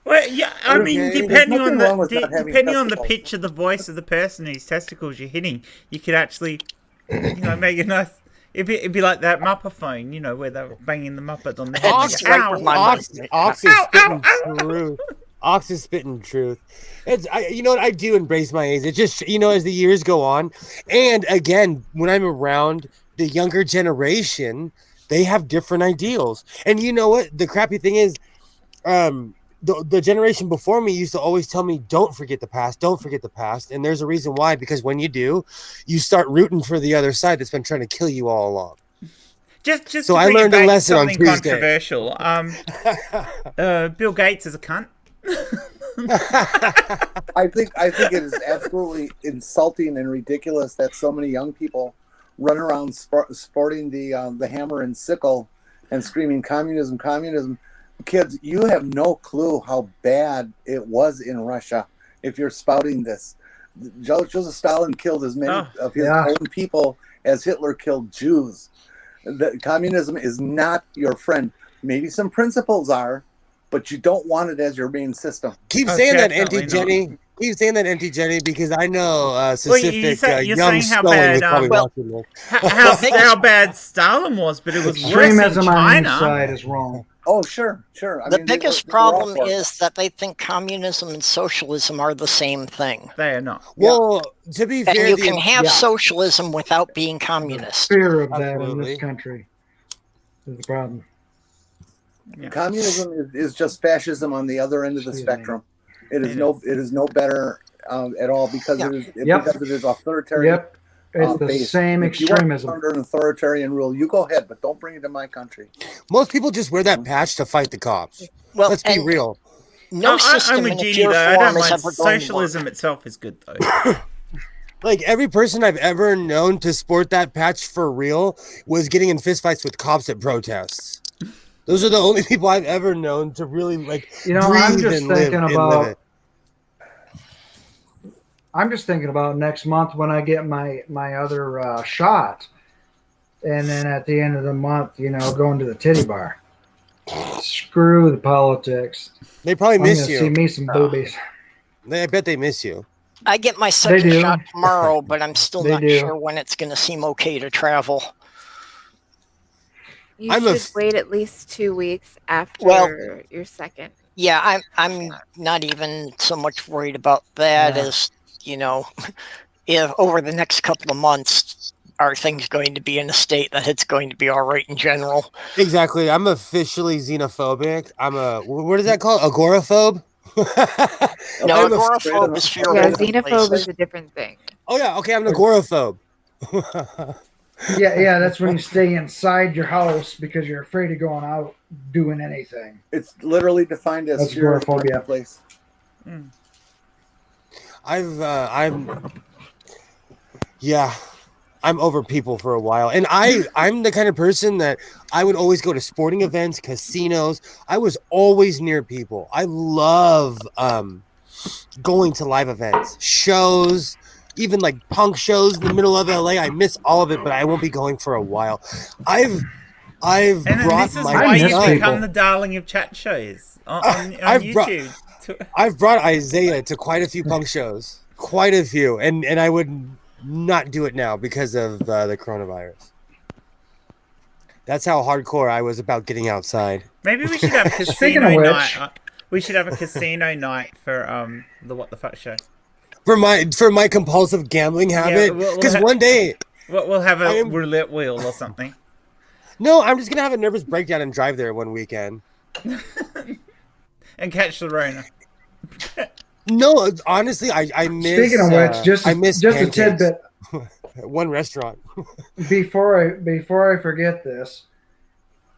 Well, yeah, I mean, Okay, depending there's on nothing wrong with not having depending on the testicles. pitch of the voice of the person whose testicles you're hitting, you could actually, make it nice. It'd be like that Muppaphone, where they're banging the Muppet on the head. Ox, right where my Ox is spitting truth. Ox is spitting truth. You know what? I do embrace my age. It's just, as the years go on. And again, when I'm around the younger generation, they have different ideals. And you know what? The crappy thing is, the generation before me used to always tell me, don't forget the past, don't forget the past. And there's a reason why, because when you do, you start rooting for the other side that's been trying to kill you all along. Just so to I bring learned it a back to lesson on something Tuesday. controversial. Bill Gates is a cunt. I think it is absolutely insulting and ridiculous that so many young people run around sporting the hammer and sickle and screaming communism, communism. Kids, you have no clue how bad it was in Russia if you're spouting this. Joseph Stalin killed as many of his own people as Hitler killed Jews. Communism is not your friend. Maybe some principles are, but you don't want it as your main system. Keep saying that, Auntie Jenny. Keep saying that, Auntie Jenny, because I know specific young Stalin was probably watching this. How bad Stalin was, but it was worse in Extremism on each China. side is wrong. Oh, sure. The biggest problem is that they think communism and socialism are the same thing. They are not. Well, to be fair, And you can have socialism without being communist. Fear of that in this country is the problem. Communism is just fascism on the other end of the spectrum. It is no better at all because it is authoritarian. Yep. It's the same extremism. If you want under an authoritarian rule, you go ahead, but don't bring it to my country. Most people just wear that patch to fight the cops. Well, let's be real. No system I'm in with a Jeannie, pure though. I form don't is mind. ever going to Socialism work. itself is good, though. Like every person I've ever known to sport that patch for real was getting in fistfights with cops at protests. Those are the only people I've ever known to really breathe I'm just and live thinking and live about. it. I'm just thinking about next month when I get my other shot, and then at the end of the month, going to the titty bar. Screw the politics. They probably miss you. See me some boobies. I bet they miss you. I get my second do. shot tomorrow, but I'm still They not do. sure when it's going to seem okay to travel. You should wait at least 2 weeks after your second. Yeah, I'm not even so much worried about that Yeah. as, if over the next couple of months, are things going to be in a state that it's going to be all right in general? Exactly. I'm officially xenophobic. What is that called? Agoraphobe? No, I'm a, agoraphobe is fear of Yeah, public xenophobe places. is a different thing. oh yeah, okay, I'm an agoraphobe. Yeah, that's when you stay inside your house because you're afraid of going out doing anything. It's literally defined as That's fear of the agoraphobia. place. I'm over people for a while. And I'm the kind of person that I would always go to sporting events, casinos. I was always near people. I love going to live events, shows, even like punk shows in the middle of LA. I miss all of it, but I won't be going for a while. I've And then brought this is my why you've son. become the darling of chat shows on I've YouTube. I've brought Isaiah to quite a few punk shows, quite a few, and I would not do it now because of the coronavirus. That's how hardcore I was about getting outside. Maybe we should have Speaking casino of which- night. We should have a casino night for the What the Fuck show. For my compulsive gambling habit, we'll because ha- one day, We'll have I a am- roulette wheel or something. no, I'm just gonna have a nervous breakdown and drive there one weekend. And catch the Rona. No, honestly, I miss. Speaking of which, I miss just a pancakes. tidbit at one restaurant. before I forget this.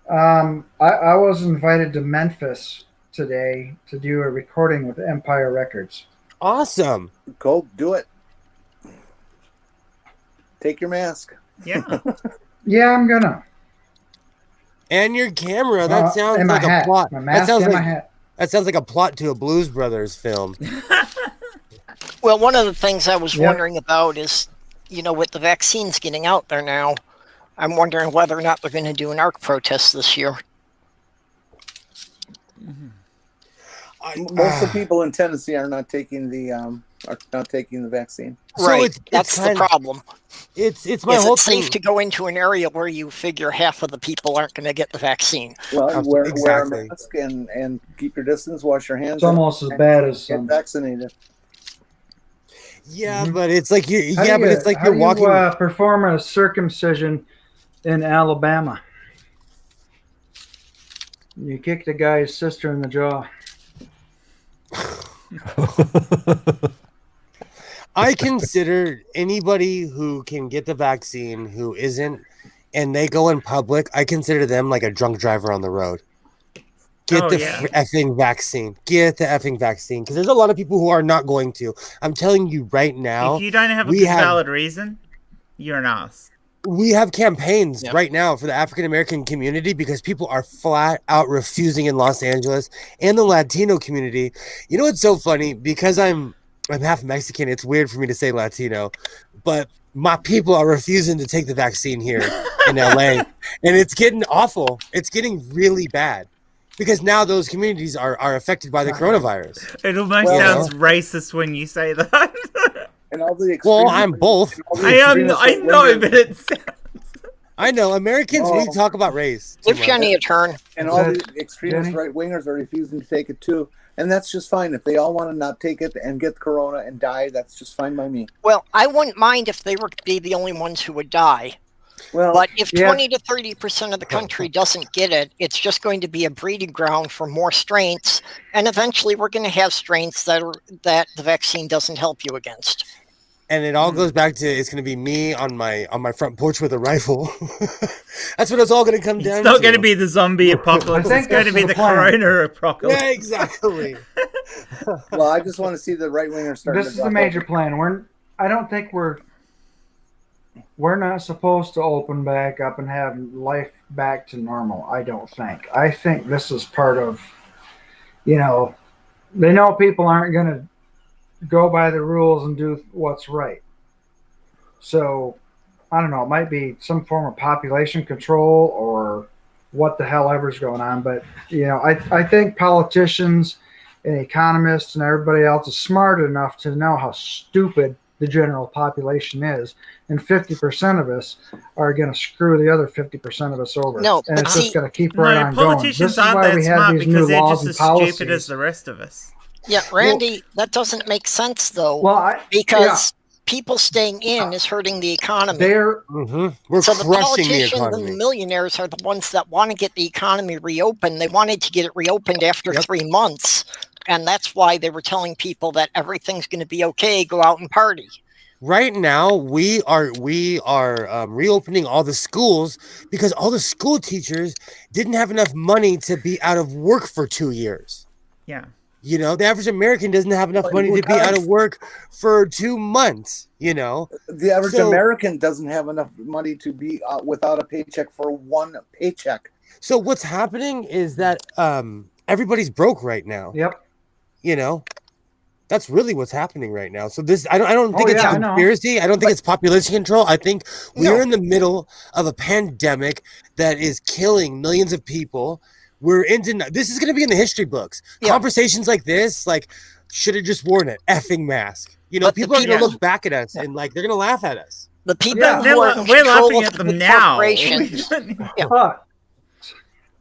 I was invited to Memphis today to do a recording with Empire Records. Awesome. Go do it. Take your mask. Yeah. Yeah, I'm gonna. And your camera. That sounds and my like hat. a plot. My That mask sounds and my like hat. that sounds like a plot to a Blues Brothers film. Well, one of the things I was Yep. wondering about is, with the vaccines getting out there now, I'm wondering whether or not they're going to do an ARC protest this year. Most of the people in Tennessee are not taking the vaccine. So Right, it's that's the kind- problem. It's my Is whole it safe thing. to go into an area where you figure half of the people aren't going to get the vaccine? Well, wear Exactly. a mask and keep your distance. Wash your hands. It's almost as bad as Get vaccinated. Yeah, Mhm. but it's like you. How Yeah, do but you- it's like how you're do walking. You, perform a circumcision in Alabama. You kick the guy's sister in the jaw. I consider anybody who can get the vaccine who isn't, and they go in public, I consider them like a drunk driver on the road. Get the effing vaccine. Get the effing vaccine. Because there's a lot of people who are not going to. I'm telling you right now. If you don't have a we good have- valid reason, you're an ass. We have campaigns Yep. right now for the African American community because people are flat out refusing in Los Angeles and the Latino community. You know what's so funny? Because I'm half Mexican, it's weird for me to say Latino, but my people are refusing to take the vaccine here in LA. And it's getting awful. It's getting really bad. Because now those communities are affected by the coronavirus. It almost Well, sounds racist when you say that. And all the Well, extremists- I'm both. all the I extremist know, right-wingers- but it's I know Americans. We Oh. talk about race. too Give much. Jenny a turn. and all the Jenny? extremist right wingers are refusing to take it too, and that's just fine. If they all want to not take it and get corona and die, that's just fine by me. Well, I wouldn't mind if they were to be the only ones who would die. Well, But if Yeah. 20 to 30% of the country doesn't get it, it's just going to be a breeding ground for more strains. And eventually we're going to have strains that the vaccine doesn't help you against. And it all goes back to it's going to be me on my front porch with a rifle. That's what it's all going to come down it's to. not going to be the zombie apocalypse. think It's going to that's be the the plan. corona apocalypse. Yeah, exactly. well, I just want to see the right wingers start. This is the major plan. I don't think we're not supposed to open back up and have life back to normal. I don't think. I think this is part of, they know people aren't going to go by the rules and do what's right. So, I don't know. It might be some form of population control or what the hell ever's going on. But, I think politicians and economists and everybody else is smart enough to know how stupid the general population is, and 50% of us are going to screw the other 50% of us over. No, and but it's see, just going to keep right No, on going. politicians This is aren't why that we have smart these new because they're laws just and as policies. stupid as the rest of us. yeah, Randy, that doesn't make sense though, Well, because people staying in is hurting the economy. They're We're So the crushing the politicians and economy. the millionaires are the ones that want to get the economy reopened. They wanted to get it reopened after Yep. 3 months, and that's why they were telling people that everything's going to be okay. Go out and party. Right now, we are reopening all the schools because all the school teachers didn't have enough money to be out of work for 2 years. Yeah. You know, the average American doesn't have enough But money who to be out of does? work for 2 months. You know, The average So- American doesn't have enough money to be without a paycheck for one paycheck. so what's happening is that everybody's broke right now. yep. You know, that's really what's happening right now. So this, I don't think Oh, it's yeah, a I know. conspiracy. I don't think it's population control. I think we're No. in the middle of a pandemic that is killing millions of people. We're into this is going to be in the history books. Yeah. Conversations like this, like, should have just worn an effing mask. You know, But the people are going to people- look back at us and like they're going to laugh at us. The people Yeah. who are in We're control laughing of at the them big now. corporations, But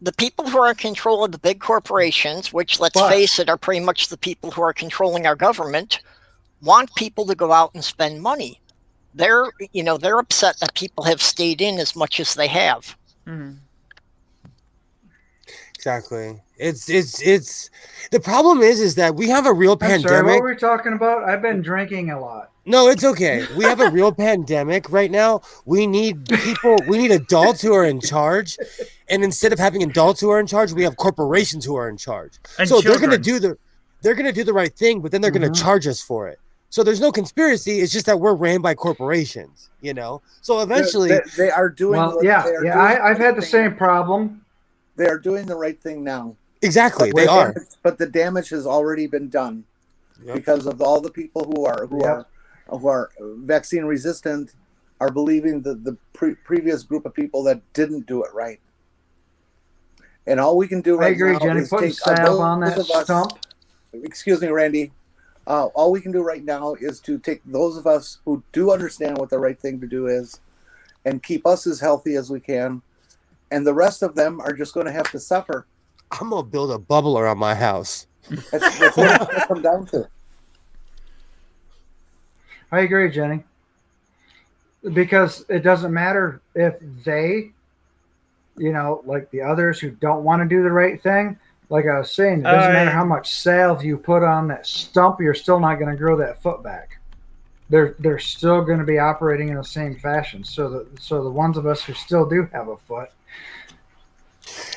the people who are in control of the big corporations, which let's But- face it, are pretty much the people who are controlling our government, want people to go out and spend money. They're upset that people have stayed in as much as they have. Mhm. Exactly. It's the problem is that we have a real I'm sorry, what pandemic. were we talking about? I've been drinking a lot. No, it's okay. We have a real pandemic right now. We need people, we need adults who are in charge. And instead of having adults who are in charge, we have corporations who are in charge. And so they're gonna children. do the right thing, but then they're gonna Mhm. charge us for it. So there's no conspiracy, it's just that we're ran by corporations, you know? So eventually They are doing. Well, what- yeah, they are yeah. doing I've had the right same thing. problem. They are doing the right thing now. exactly But they the are. damage- but the damage has already been done Yep. because of all the people who are vaccine resistant are believing the previous group of people that didn't do it right. And all we can do I right agree, now Jenny. is Putting take salve on that those of us- stump. Excuse me, Randy. All we can do right now is to take those of us who do understand what the right thing to do is and keep us as healthy as we can. And the rest of them are just going to have to suffer. I'm gonna build a bubble around my house. That's what it's going to come down to. I agree, Jenny. Because it doesn't matter if they, like the others who don't want to do the right thing, like I was saying, it doesn't matter how much salve you put on that stump, you're still not going to grow that foot back. They're still going to be operating in the same fashion. So the ones of us who still do have a foot,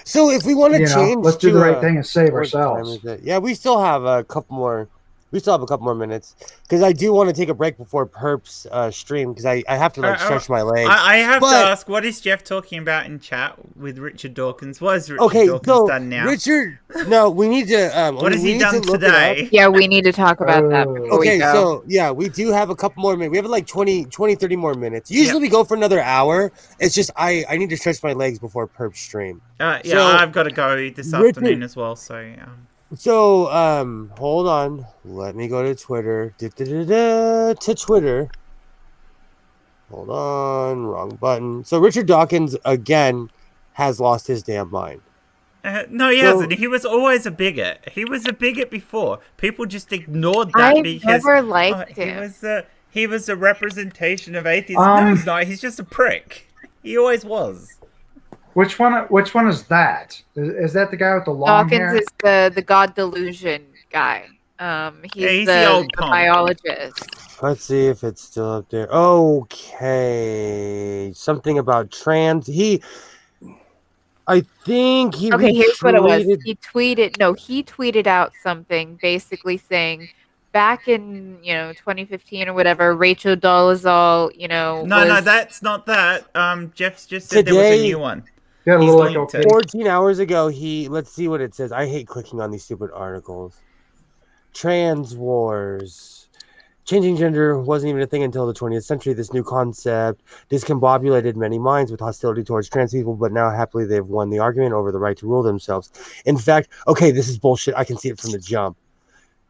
So if we want to change, let's do the to, right thing and save what time ourselves. is it? Yeah, we still have a couple more. We still have a couple more minutes because I do want to take a break before Perp's stream because I have to stretch my legs. I have But- to ask, what is Jeff talking about in chat with Richard Dawkins? What has Richard Okay, Dawkins so done now? Richard, no, we need to. What has we he need done to look it up. today? Yeah, we need to talk about that Oh. before we Okay, go. so yeah, we do have a couple more minutes. We have like 20, 30 more minutes. Usually we go for another hour. It's just I need to stretch my legs before Perp's stream. Yeah, So, I've got to go this Richard- afternoon as well, so... So, hold on. Let me go to Twitter. To Twitter. Hold on. Wrong button. So, Richard Dawkins, again, has lost his damn mind. No, he So- hasn't. He was always a bigot. He was a bigot before. People just ignored that I've because... never liked he him. he was a representation of atheism. No, he's not. He's just a prick. He always was. Which one is that? Is that the guy with the long Dawkins hair? is the God Delusion guy. He's the the old punk. biologist. Let's see if it's still up there. Okay. Something about trans. I think he Okay, here's what it was. retweeted- He tweeted out something basically saying back in 2015 or whatever, Rachel Dolezal, No, that's not that. Jeff just said there was Today- a new one. Got a He's little linked echo. to- 14 hours ago, let's see what it says. I hate clicking on these stupid articles. Trans wars. Changing gender wasn't even a thing until the 20th century. This new concept discombobulated many minds with hostility towards trans people, but now happily they've won the argument over the right to rule themselves. In fact, okay, this is bullshit. I can see it from the jump.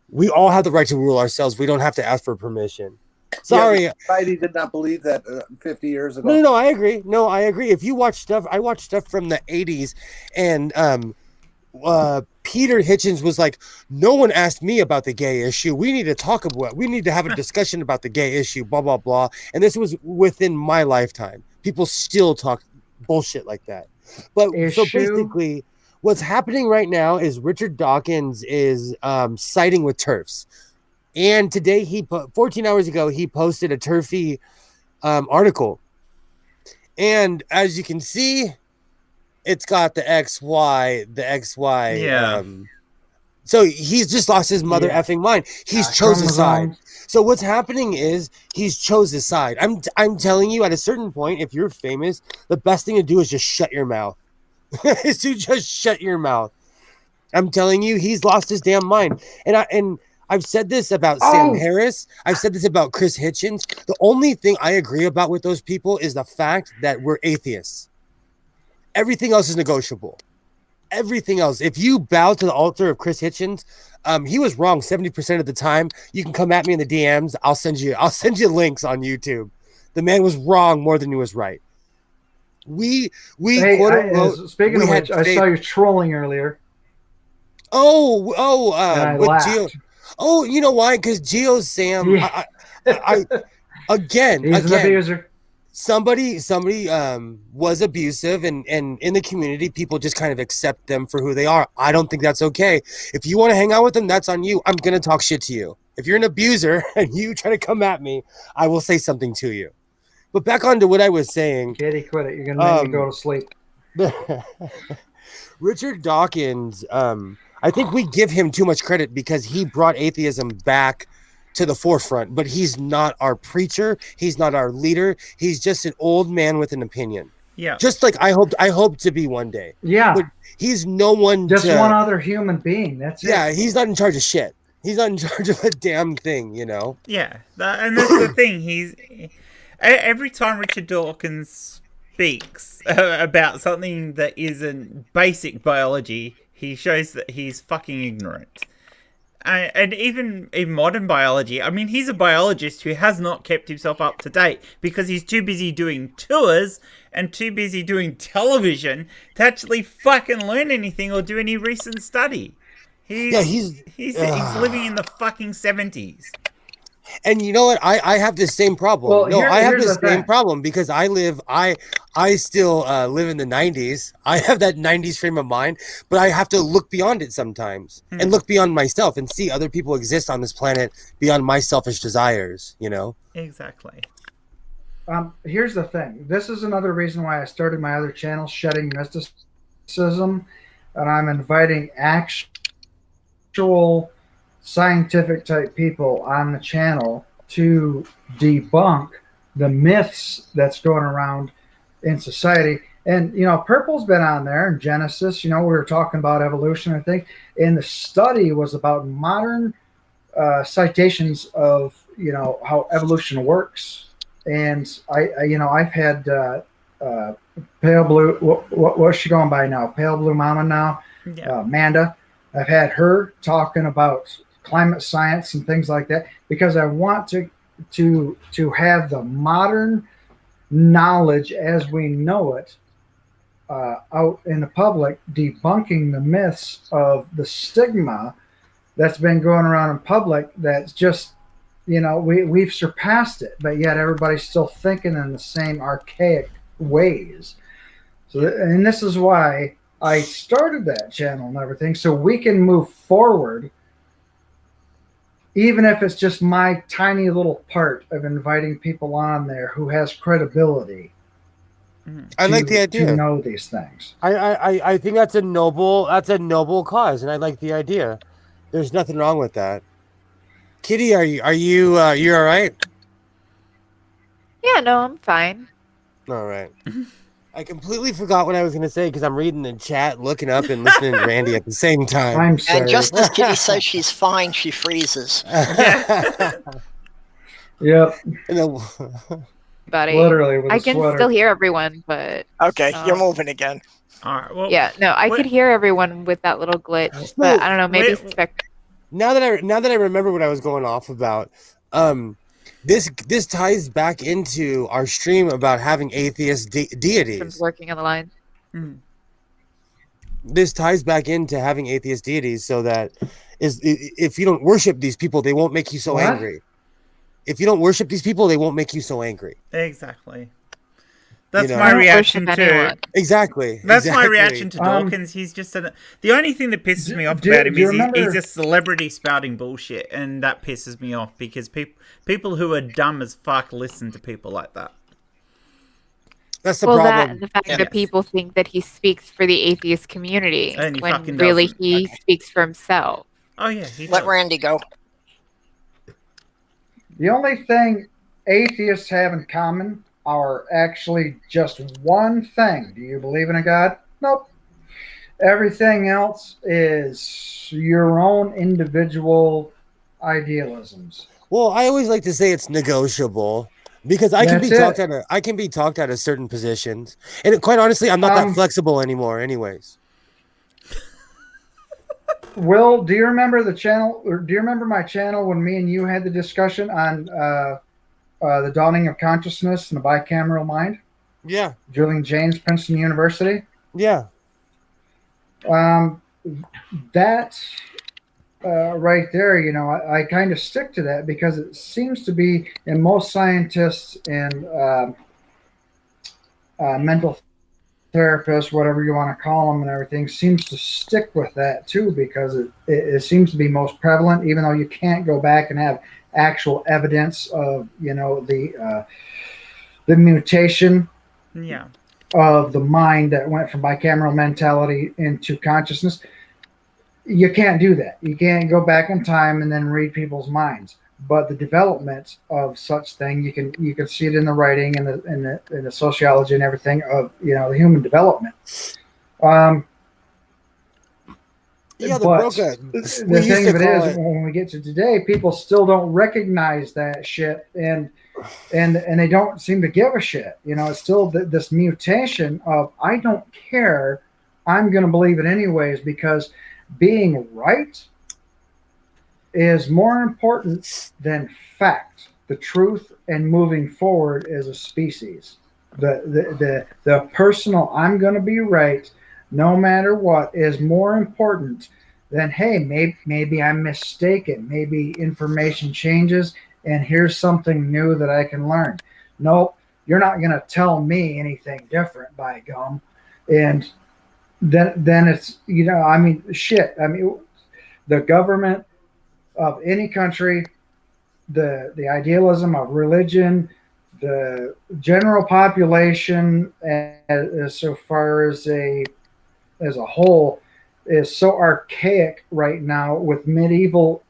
We all have the right to rule ourselves. We don't have to ask for permission. Sorry. Yeah, society did not believe that 50 years ago. No, I agree. No, I agree. If you watch stuff, I watch stuff from the 80s, and Peter Hitchens was like, no one asked me about the gay issue. We need to have a discussion about the gay issue, blah, blah, blah. And this was within my lifetime. People still talk bullshit like that. But so basically, what's happening right now is Richard Dawkins is siding with TERFs. And today, 14 hours ago, he posted a TERFy article. And as you can see, it's got the XY. Yeah. So he's just lost his mother effing mind. He's chose a side. So what's happening is he's chose a side. I'm telling you, at a certain point, if you're famous, the best thing to do is just shut your mouth. Is to just shut your mouth. I'm telling you, he's lost his damn mind. And I've said this about Sam Harris. I've said this about Chris Hitchens. The only thing I agree about with those people is the fact that we're atheists. Everything else is negotiable. Everything else. If you bow to the altar of Chris Hitchens, he was wrong 70% of the time. You can come at me in the DMs. I'll send you links on YouTube. The man was wrong more than he was right. Speaking of which, I saw you trolling earlier. With Geo. Oh, you know why? Because Geo Sam. Yeah. I again. He's an abuser. Somebody was abusive, and in the community, people just kind of accept them for who they are. I don't think that's okay. If you want to hang out with them, that's on you. I'm gonna talk shit to you. If you're an abuser and you try to come at me, I will say something to you. But back on to what I was saying. Katie, quit it. You're gonna make me go to sleep. Richard Dawkins. I think we give him too much credit because he brought atheism back to the forefront, but he's not our preacher. He's not our leader. He's just an old man with an opinion. Yeah. Just like I hope to be one day. Yeah. But he's no one. Just one other human being. That's it. Yeah. He's not in charge of shit. He's not in charge of a damn thing, you know? Yeah. And that's the thing. Every time Richard Dawkins speaks about something that isn't basic biology, he shows that he's fucking ignorant. And even in modern biology, I mean, he's a biologist who has not kept himself up to date because he's too busy doing tours and too busy doing television to actually fucking learn anything or do any recent study. He's living in the fucking 70s. And you know what? I have the same problem. Well, I have the same problem because I still live in the 90s. I have that 90s frame of mind, but I have to look beyond it sometimes and look beyond myself and see other people exist on this planet beyond my selfish desires, you know? Exactly. Here's the thing. This is another reason why I started my other channel, Shedding Mysticism, and I'm inviting actual scientific type people on the channel to debunk the myths that's going around in society. And you know, Purple's been on there in Genesis. You know, we were talking about evolution, I think, and the study was about modern citations of, you know, how evolution works. And I've had Pale Blue. What's she going by now? Pale Blue Mama now. Yeah. Amanda. I've had her talking about climate science and things like that because I want to have the modern knowledge as we know it out in the public, debunking the myths of the stigma that's been going around in public. That's just, you know, we've surpassed it, but yet everybody's still thinking in the same archaic ways. So, and this is why I started that channel and everything, so we can move forward. Even if it's just my tiny little part of inviting people on there who has credibility. I like the idea to know these things. I think that's a noble cause, and I like the idea. There's nothing wrong with that. Kitty, are you all right? Yeah, no, I'm fine. All right. I completely forgot what I was going to say because I'm reading the chat, looking up, and listening to Randy at the same time. I'm sorry. And just as Kitty says she's fine, she freezes. Yep. Buddy. Literally with I can still hear everyone, but... Okay, you're moving again. All right, well, yeah, no, I could hear everyone with that little glitch, but I don't know, maybe now that I remember what I was going off about, This ties back into our stream about having atheist deities. Working on the line. Mm. This ties back into having atheist deities, so that if you don't worship these people, they won't make you so What? angry. If you don't worship these people, they won't make you so angry. Exactly. That's know, my I don't reaction worship to. anyone. Exactly. That's my exactly. reaction to Dawkins. He's just the only thing that pisses me off do- about him do you is remember- he's a celebrity spouting bullshit, and that pisses me off because people who are dumb as fuck listen to people like that. That's the Well, problem. the fact Yes. that people think that he speaks for the atheist community And he when fucking really doesn't. he speaks for himself. Oh yeah, he Let does. Randy go. The only thing atheists have in common are actually just one thing. Do you believe in a God? Nope. Everything else is your own individual idealisms. Well, I always like to say it's negotiable because I can be That's talked out of certain positions, and quite honestly, I'm not that Um, flexible anymore. Anyways, Will, do you remember the channel, or do you remember my channel when me and you had the discussion on the dawning of consciousness and the bicameral mind? yeah, Julian Jaynes, Princeton University. yeah. That right there, you know, I kind of stick to that because it seems to be, in most scientists and mental therapists, whatever you want to call them and everything, seems to stick with that too, because it seems to be most prevalent, even though you can't go back and have actual evidence of, you know, the mutation Yeah. of the mind that went from bicameral mentality into consciousness. You can't do that. You can't go back in time and then read people's minds. But the development of such thing, you can see it in the writing and in the sociology and everything of, you know, the human development. Yeah, the but broker. the thing of it is, when we get to today, people still don't recognize that shit, and they don't seem to give a shit. You know, it's still this mutation of, I don't care, I'm going to believe it anyways, because being right is more important than fact, the truth, and moving forward as a species. The personal, I'm going to be right no matter what, is more important than, hey, maybe I'm mistaken, maybe information changes and here's something new that I can learn. Nope, you're not going to tell me anything different, by gum. And then it's, you know, I mean, shit. I mean, the government of any country, the idealism of religion, the general population, as so far as a whole, is so archaic right now, with medieval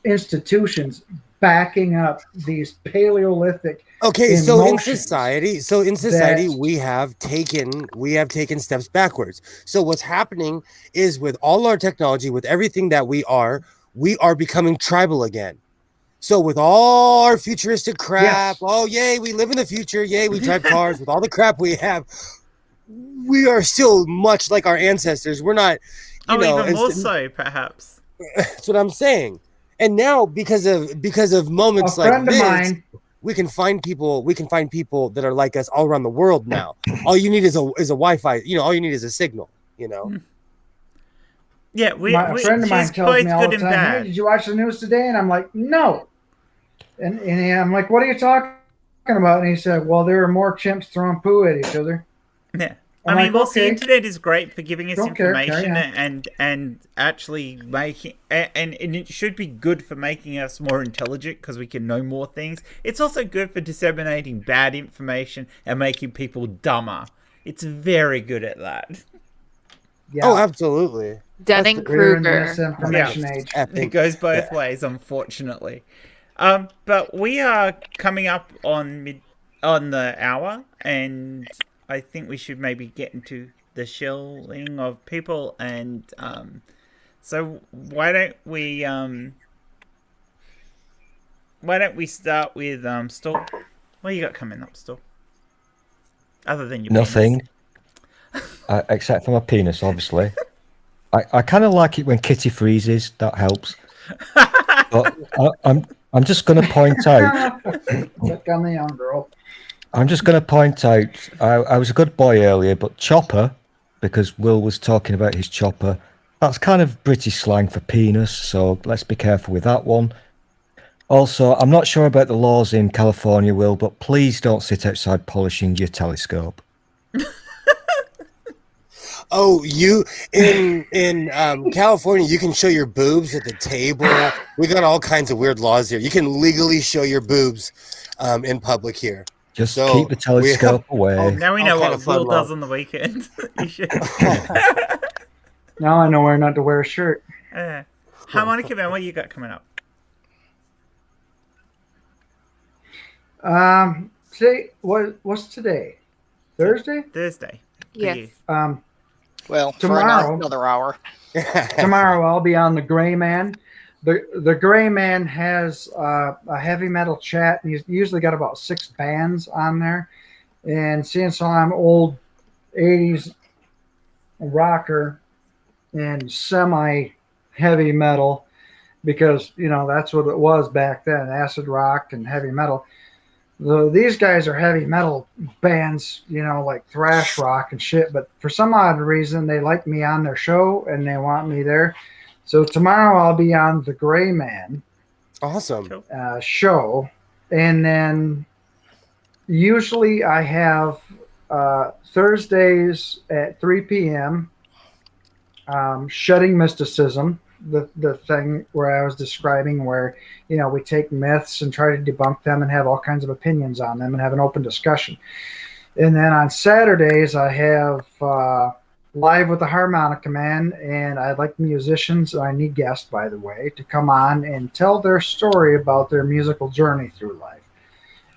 institutions backing up these Paleolithic. Okay, so in emotions society, that- we have taken steps backwards. So what's happening is, with all our technology, with everything that we are becoming tribal again. So with all our futuristic crap, Yes. oh yay, we live in the future, yay, we drive cars, with all the crap we have, we are still much like our ancestors. We're not, you know, even more so, perhaps. That's what I'm saying. And now, because of moments A like friend of this, mine, we can find people that are like us all around the world now. All you need is a Wi-Fi, you know, all you need is a signal, you know. Yeah, a friend of mine she's tells both me all good the and time, bad. hey, did you watch the news today? And I'm like, no. And I'm like, what are you talking about? And he said, well, there are more chimps throwing poo at each other. Yeah. I'm I mean, like, well, the okay. internet is great for giving us Don't care, information carry and actually making, and it should be good for making us more intelligent because we can know more things. It's also good for disseminating bad information and making people dumber. It's very good at that. Yeah. Oh, absolutely. We're in the Dunning-Kruger. misinformation age. It goes both ways, unfortunately. But we are coming up on the hour, and I think we should maybe get into the shilling of people, and so why don't we start with Stork? What you got coming up, Stork? Other than your Nothing, except for my penis, obviously. I kind of like it when Kitty freezes. That helps. But I'm just going to point out. Look on the young girl. I'm just going to point out. I was a good boy earlier, but chopper, because Will was talking about his chopper. That's kind of British slang for penis, so let's be careful with that one. Also, I'm not sure about the laws in California, Will, but please don't sit outside polishing your telescope. Oh, you in California, you can show your boobs at the table. We got all kinds of weird laws here. You can legally show your boobs in public here. Just So keep the telescope away. Now we know kind what of fun Will does law. on the weekend. You should. Now I know where not to wear a shirt. Harmonica Man, what you got coming up? Today, what's today? Thursday? Thursday. for Yes. you. Well, Tomorrow- for another hour. Tomorrow I'll be on the Gray Man. The Gray Man has a heavy metal chat, and he's usually got about 6 bands on there. And since I'm old 80s rocker and semi heavy metal, because that's what it was back then, acid rock and heavy metal. These guys are heavy metal bands, like thrash rock and shit, but for some odd reason they like me on their show and they want me there. So tomorrow I'll be on the Gray Man Awesome. show, and then usually I have Thursdays at 3 p.m. Shedding Mysticism, the thing where I was describing, where we take myths and try to debunk them and have all kinds of opinions on them and have an open discussion. And then on Saturdays I have Live with the Harmonica Man, and I'd like musicians, I need guests by the way, to come on and tell their story about their musical journey through life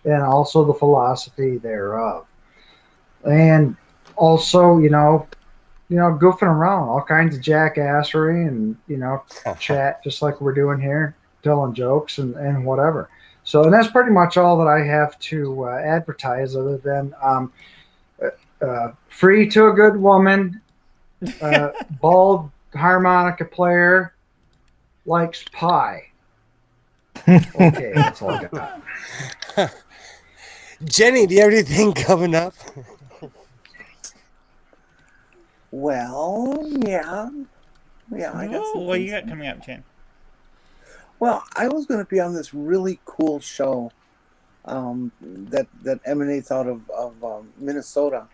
and also the philosophy thereof. And also, goofing around, all kinds of jackassery and, chat just like we're doing here, telling jokes and whatever. So, and that's pretty much all that I have to advertise, other than free to a good woman, bald harmonica player, likes pie. Okay, that's all I got. Jenny, do you have anything coming up? Well, yeah. I got some What you things. got coming up, Jen? Well, I was going to be on this really cool show that emanates out of Minnesota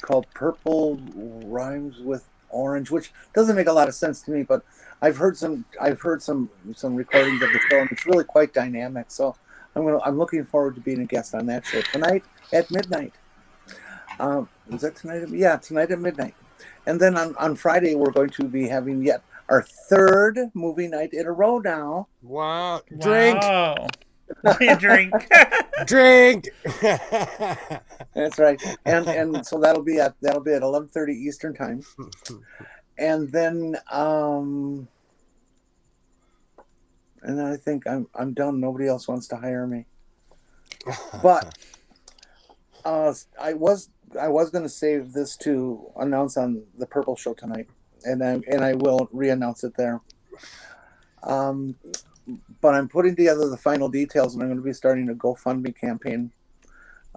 called Purple Rhymes with Orange, which doesn't make a lot of sense to me, but I've heard some recordings of the show, and it's really quite dynamic. So I'm looking forward to being a guest on that show tonight at midnight. Is that tonight? Yeah, tonight at midnight. And then on Friday we're going to be having yet our 3rd movie night in a row now. Wow. Drink. Wow. Drink. Drink. That's right. And so that'll be at 11:30 Eastern time. And then I think I'm done. Nobody else wants to hire me. But I was going to save this to announce on the Purple Show tonight, and I will re-announce it there. But I'm putting together the final details, and I'm going to be starting a GoFundMe campaign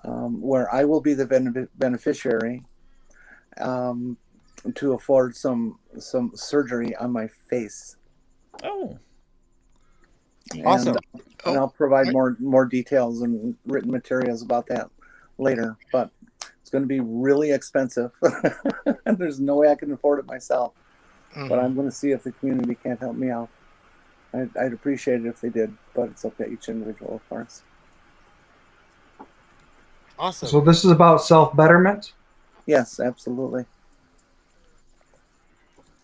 where I will be the beneficiary to afford some surgery on my face. Oh. Awesome. And I'll provide more details and written materials about that later. But it's going to be really expensive, and there's no way I can afford it myself. Mhm. But I'm going to see if the community can't help me out. I'd appreciate it if they did, but it's up to each individual, of course. Awesome. So this is about self-betterment? Yes, absolutely.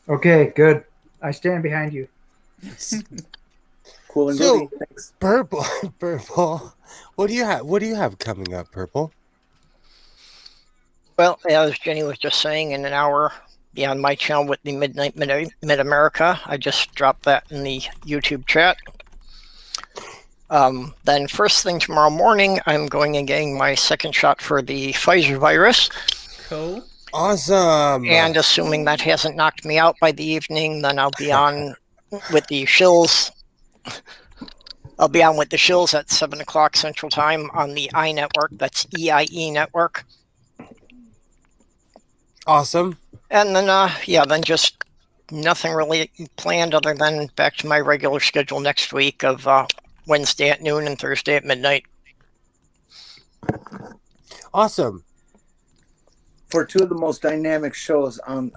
Okay, good. I stand behind you. Cool and So- goody. Thanks. Purple. What do you have coming up, Purple? Well, as Jenny was just saying, in an hour, be on my channel with the Midnight Mid-America. I just dropped that in the YouTube chat. Then first thing tomorrow morning, I'm going and getting my 2nd shot for the Pfizer virus. Cool. Awesome. And assuming that hasn't knocked me out by the evening, then I'll be on with the shills I'll be on with the Shills at 7 o'clock Central Time on the I Network. That's EIE Network. Awesome. And then, then just nothing really planned other than back to my regular schedule next week of Wednesday at noon and Thursday at midnight. Awesome. For two of the most dynamic shows on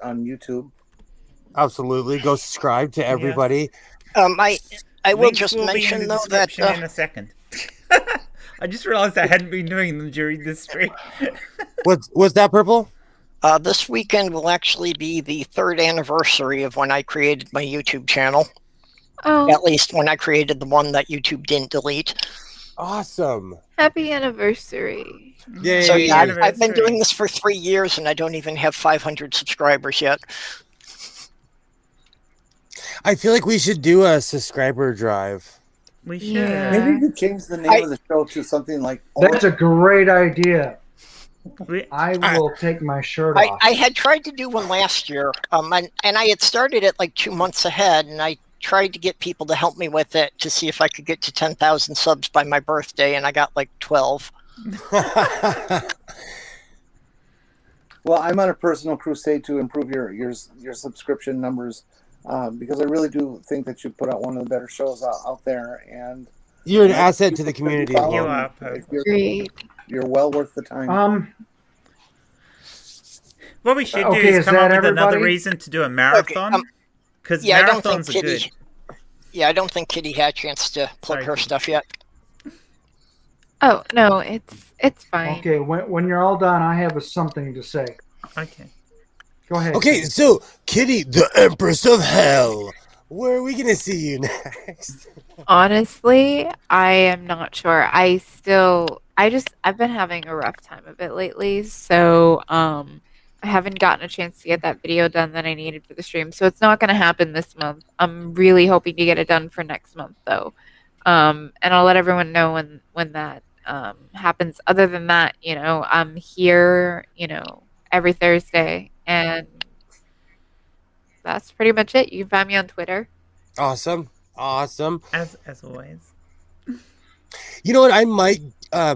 YouTube. Absolutely. Go subscribe to everybody. I will Links just will be in mention the though that description in a second. I just realized I hadn't been doing them during this stream. What's that, Purple? This weekend will actually be the 3rd anniversary of when I created my YouTube channel. Oh, At least when I created the one that YouTube didn't delete. Awesome. happy anniversary. Yay. So yeah, I've been Anniversary. doing this for 3 years and I don't even have 500 subscribers yet. I feel like we should do a subscriber drive. We should. Yeah. Maybe you could change the name of the show to something like. That's a great idea. We- I will take my shirt off. I had tried to do one last year, and I had started it like 2 months ahead, and I tried to get people to help me with it to see if I could get to 10,000 subs by my birthday, and I got like 12. Well, I'm on a personal crusade to improve your subscription numbers because I really do think that you put out one of the better shows out there, and You're an asset to the community. Follow You me. are, If you're well worth the time. What we should do Okay, is is come up that with another everybody? reason to do a marathon. Because Yeah, I don't think marathons are Kitty. good. Yeah, I don't think Kitty had a chance to plug Sorry, her Kitty. stuff yet. Oh no, it's fine. Okay, when you're all done, I have something to say. Okay. Go ahead. Okay, so Kitty, the Empress of Hell. Where are we gonna see you next? Honestly, I am not sure. I've been having a rough time of it lately, so I haven't gotten a chance to get that video done that I needed for the stream. So it's not going to happen this month. I'm really hoping to get it done for next month though. And I'll let everyone know when that happens. Other than that, I'm here, every Thursday, and that's pretty much it. You can find me on Twitter. Awesome. As always. You know what? I might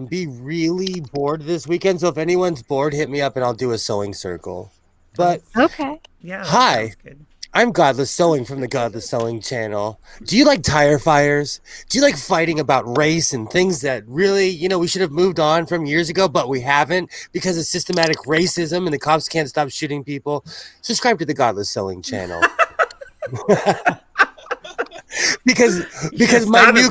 be really bored this weekend. So if anyone's bored, hit me up and I'll do a sewing circle. But Okay. Yeah. that Hi. sounds good. I'm Godless Sewing from the Godless Sewing channel. Do you like tire fires? Do you like fighting about race and things that really, we should have moved on from years ago, but we haven't because of systematic racism and the cops can't stop shooting people? Subscribe to the Godless Sewing channel. because my new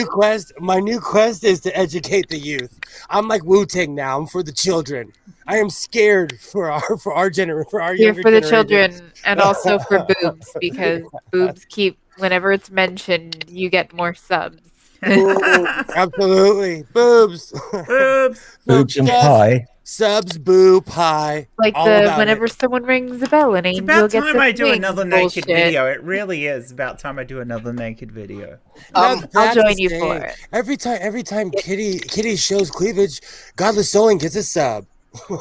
quest my new quest is to educate the youth. I'm like Wu-Tang now. I'm for the children. I am scared for our Here younger for the generations. children and also for boobs, because boobs whenever it's mentioned, you get more subs. Absolutely. Boobs. Boobs. Boobs and Yes. pie. Subs, boob, pie. Like all about whenever it. someone rings a bell, an It's angel about gets time a I do wings another naked bullshit. video. It really is about time I do another naked video. Now Um, that's I'll the join you thing. for it. Every time Kitty shows cleavage, Godless Sewing gets a sub.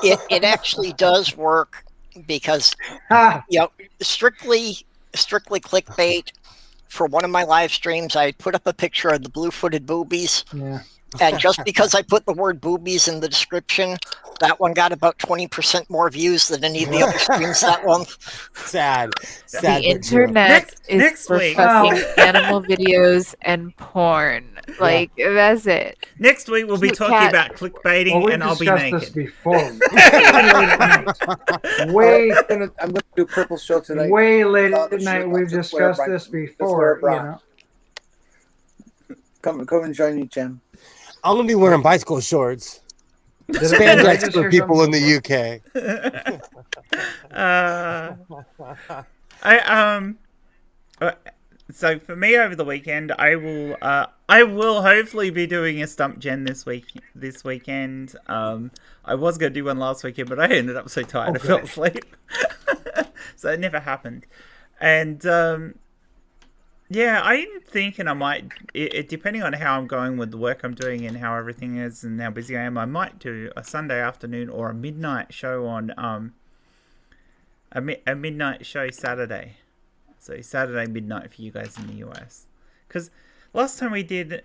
it actually does work because Ha! strictly clickbait. For one of my live streams, I put up a picture of the blue-footed boobies, Yeah. and just because I put the word boobies in the description, that one got about 20% more views than any of the other streams that month. Sad. The but true. internet is Next for week. fucking animal videos and porn. Like, that's it. Next week we'll be Cute talking cat. about clickbaiting, Well, we and I'll be discussed this naked. before. Way I'm gonna do Purple show tonight. way late Without at the night. shirt, We've just wear a discussed bra. this Just wear a before. bra. Come and join me, Jen. I'm gonna be wearing bicycle shorts. Did I just Spandex for hear people in something? the UK. So for me over the weekend, I will hopefully be doing a Stump Gen this weekend. I was gonna do one last weekend, but I ended up so tired I fell asleep, so it never happened. And yeah, I'm thinking I might, depending on how I'm going with the work I'm doing and how everything is and how busy I am, I might do a Sunday afternoon or a midnight show on a midnight show Saturday. So Saturday midnight for you guys in the US. because last time we did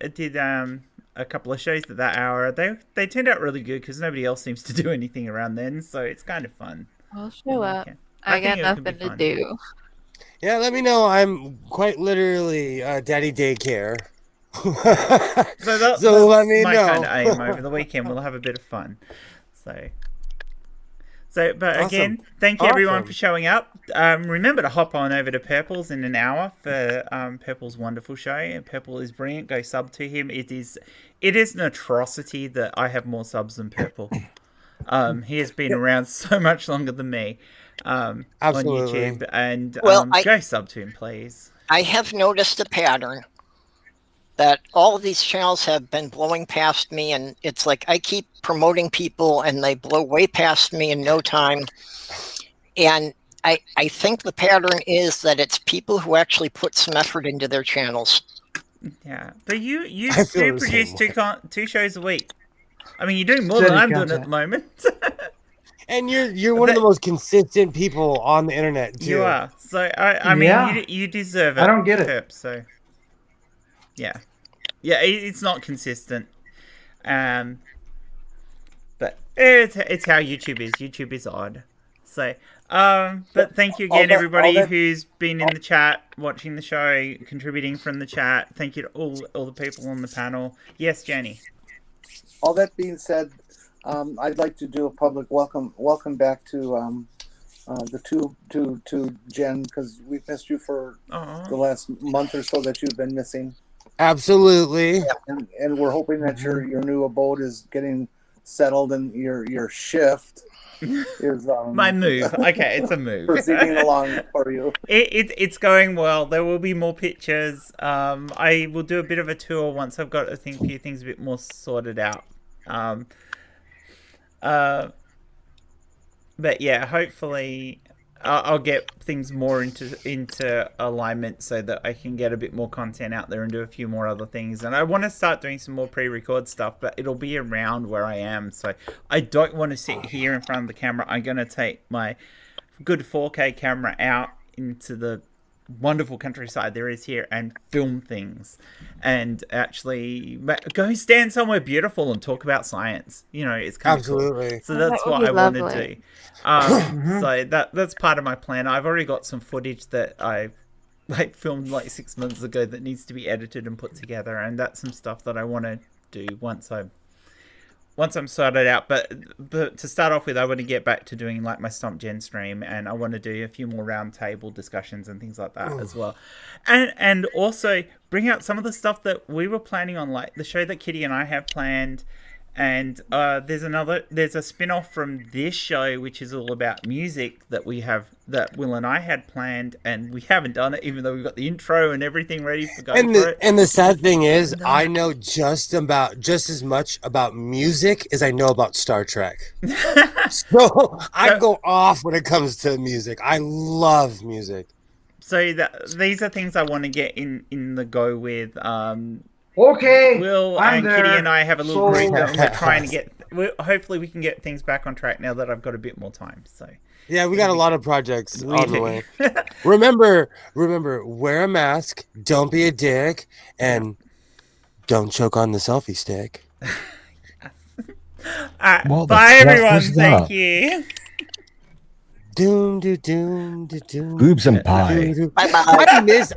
a couple of shows at that hour, they turned out really good because nobody else seems to do anything around then, so it's kind of fun. I'll show up. Yeah. I think got it could be nothing to fun. do. Yeah, let me know. I'm quite literally daddy daycare. So So that's let me my know. kind of aim over the weekend. We'll have a bit of fun. But Awesome. again, thank you everyone Awesome. for showing up. Remember to hop on over to Purple's in an hour for Purple's wonderful show. Purple is brilliant. Go sub to him. It is an atrocity that I have more subs than Purple. He has been around so much longer than me on Absolutely. YouTube. And Well, go sub to him, please. I have noticed a pattern that all of these channels have been blowing past me, and it's like I keep promoting people and they blow way past me in no time. And I think the pattern is that it's people who actually put some effort into their channels. Yeah, but you I feel do the produce same two shows a week. I mean, you're doing more than Steady I'm doing at content. the moment. And you're one of the most consistent people on the internet too. You are. So I mean, Yeah. you deserve it. I don't get it. Perp, so yeah, it's not consistent. But it's how YouTube is. YouTube is odd. So but thank you again, everybody who's been in the chat, watching the show, contributing from the chat. Thank you to all the people on the panel. Yes, Jenny. All that being said, I'd like to do a public welcome back to the two Jen, because we've missed you for the last month or so that you've been missing, Absolutely. and we're hoping that your new abode is getting settled and your shift is My move. Okay, it's a move. proceeding along for you. It's going well. There will be more pictures. I will do a bit of a tour once I've got a few things a bit more sorted out. But yeah, hopefully I'll get things more into alignment so that I can get a bit more content out there and do a few more other things. And I want to start doing some more pre-record stuff, but it'll be around where I am. So I don't want to sit here in front of the camera. I'm going to take my good 4K camera out into the wonderful countryside there is here and film things and actually go stand somewhere beautiful and talk about science. It's kind of cool. Absolutely. So that's That would what be I want to lovely. do. So that's part of my plan. I've already got some footage that I filmed 6 months ago that needs to be edited and put together, and that's some stuff that I want to do once I'm sorted out. But to start off with, I want to get back to doing my Stomp Gen stream, and I want to do a few more roundtable discussions and things like that as well, and also bring out some of the stuff that we were planning on, like the show that Kitty and I have planned. And there's a spin-off from this show which is all about music that Will and I had planned, and we haven't done it, even though we've got the intro and everything ready for going for it. And the sad thing is, I know just as much about music as I know about Star Trek. So I go off when it comes to music. I love music. So these are things I want to get in the go with. Okay. Will I'm and there. Kitty and I have a little group that So- we're trying to get. Hopefully, we can get things back on track now that I've got a bit more time. So Yeah, we got a lot of projects We on the do. way. Remember, wear a mask, don't be a dick, and don't choke on the selfie stick. What the bye, fuck everyone. was Thank that? you. Doom, do, doom, do, doom. Boobs and pie. Doom, doom. Bye-bye. My name is...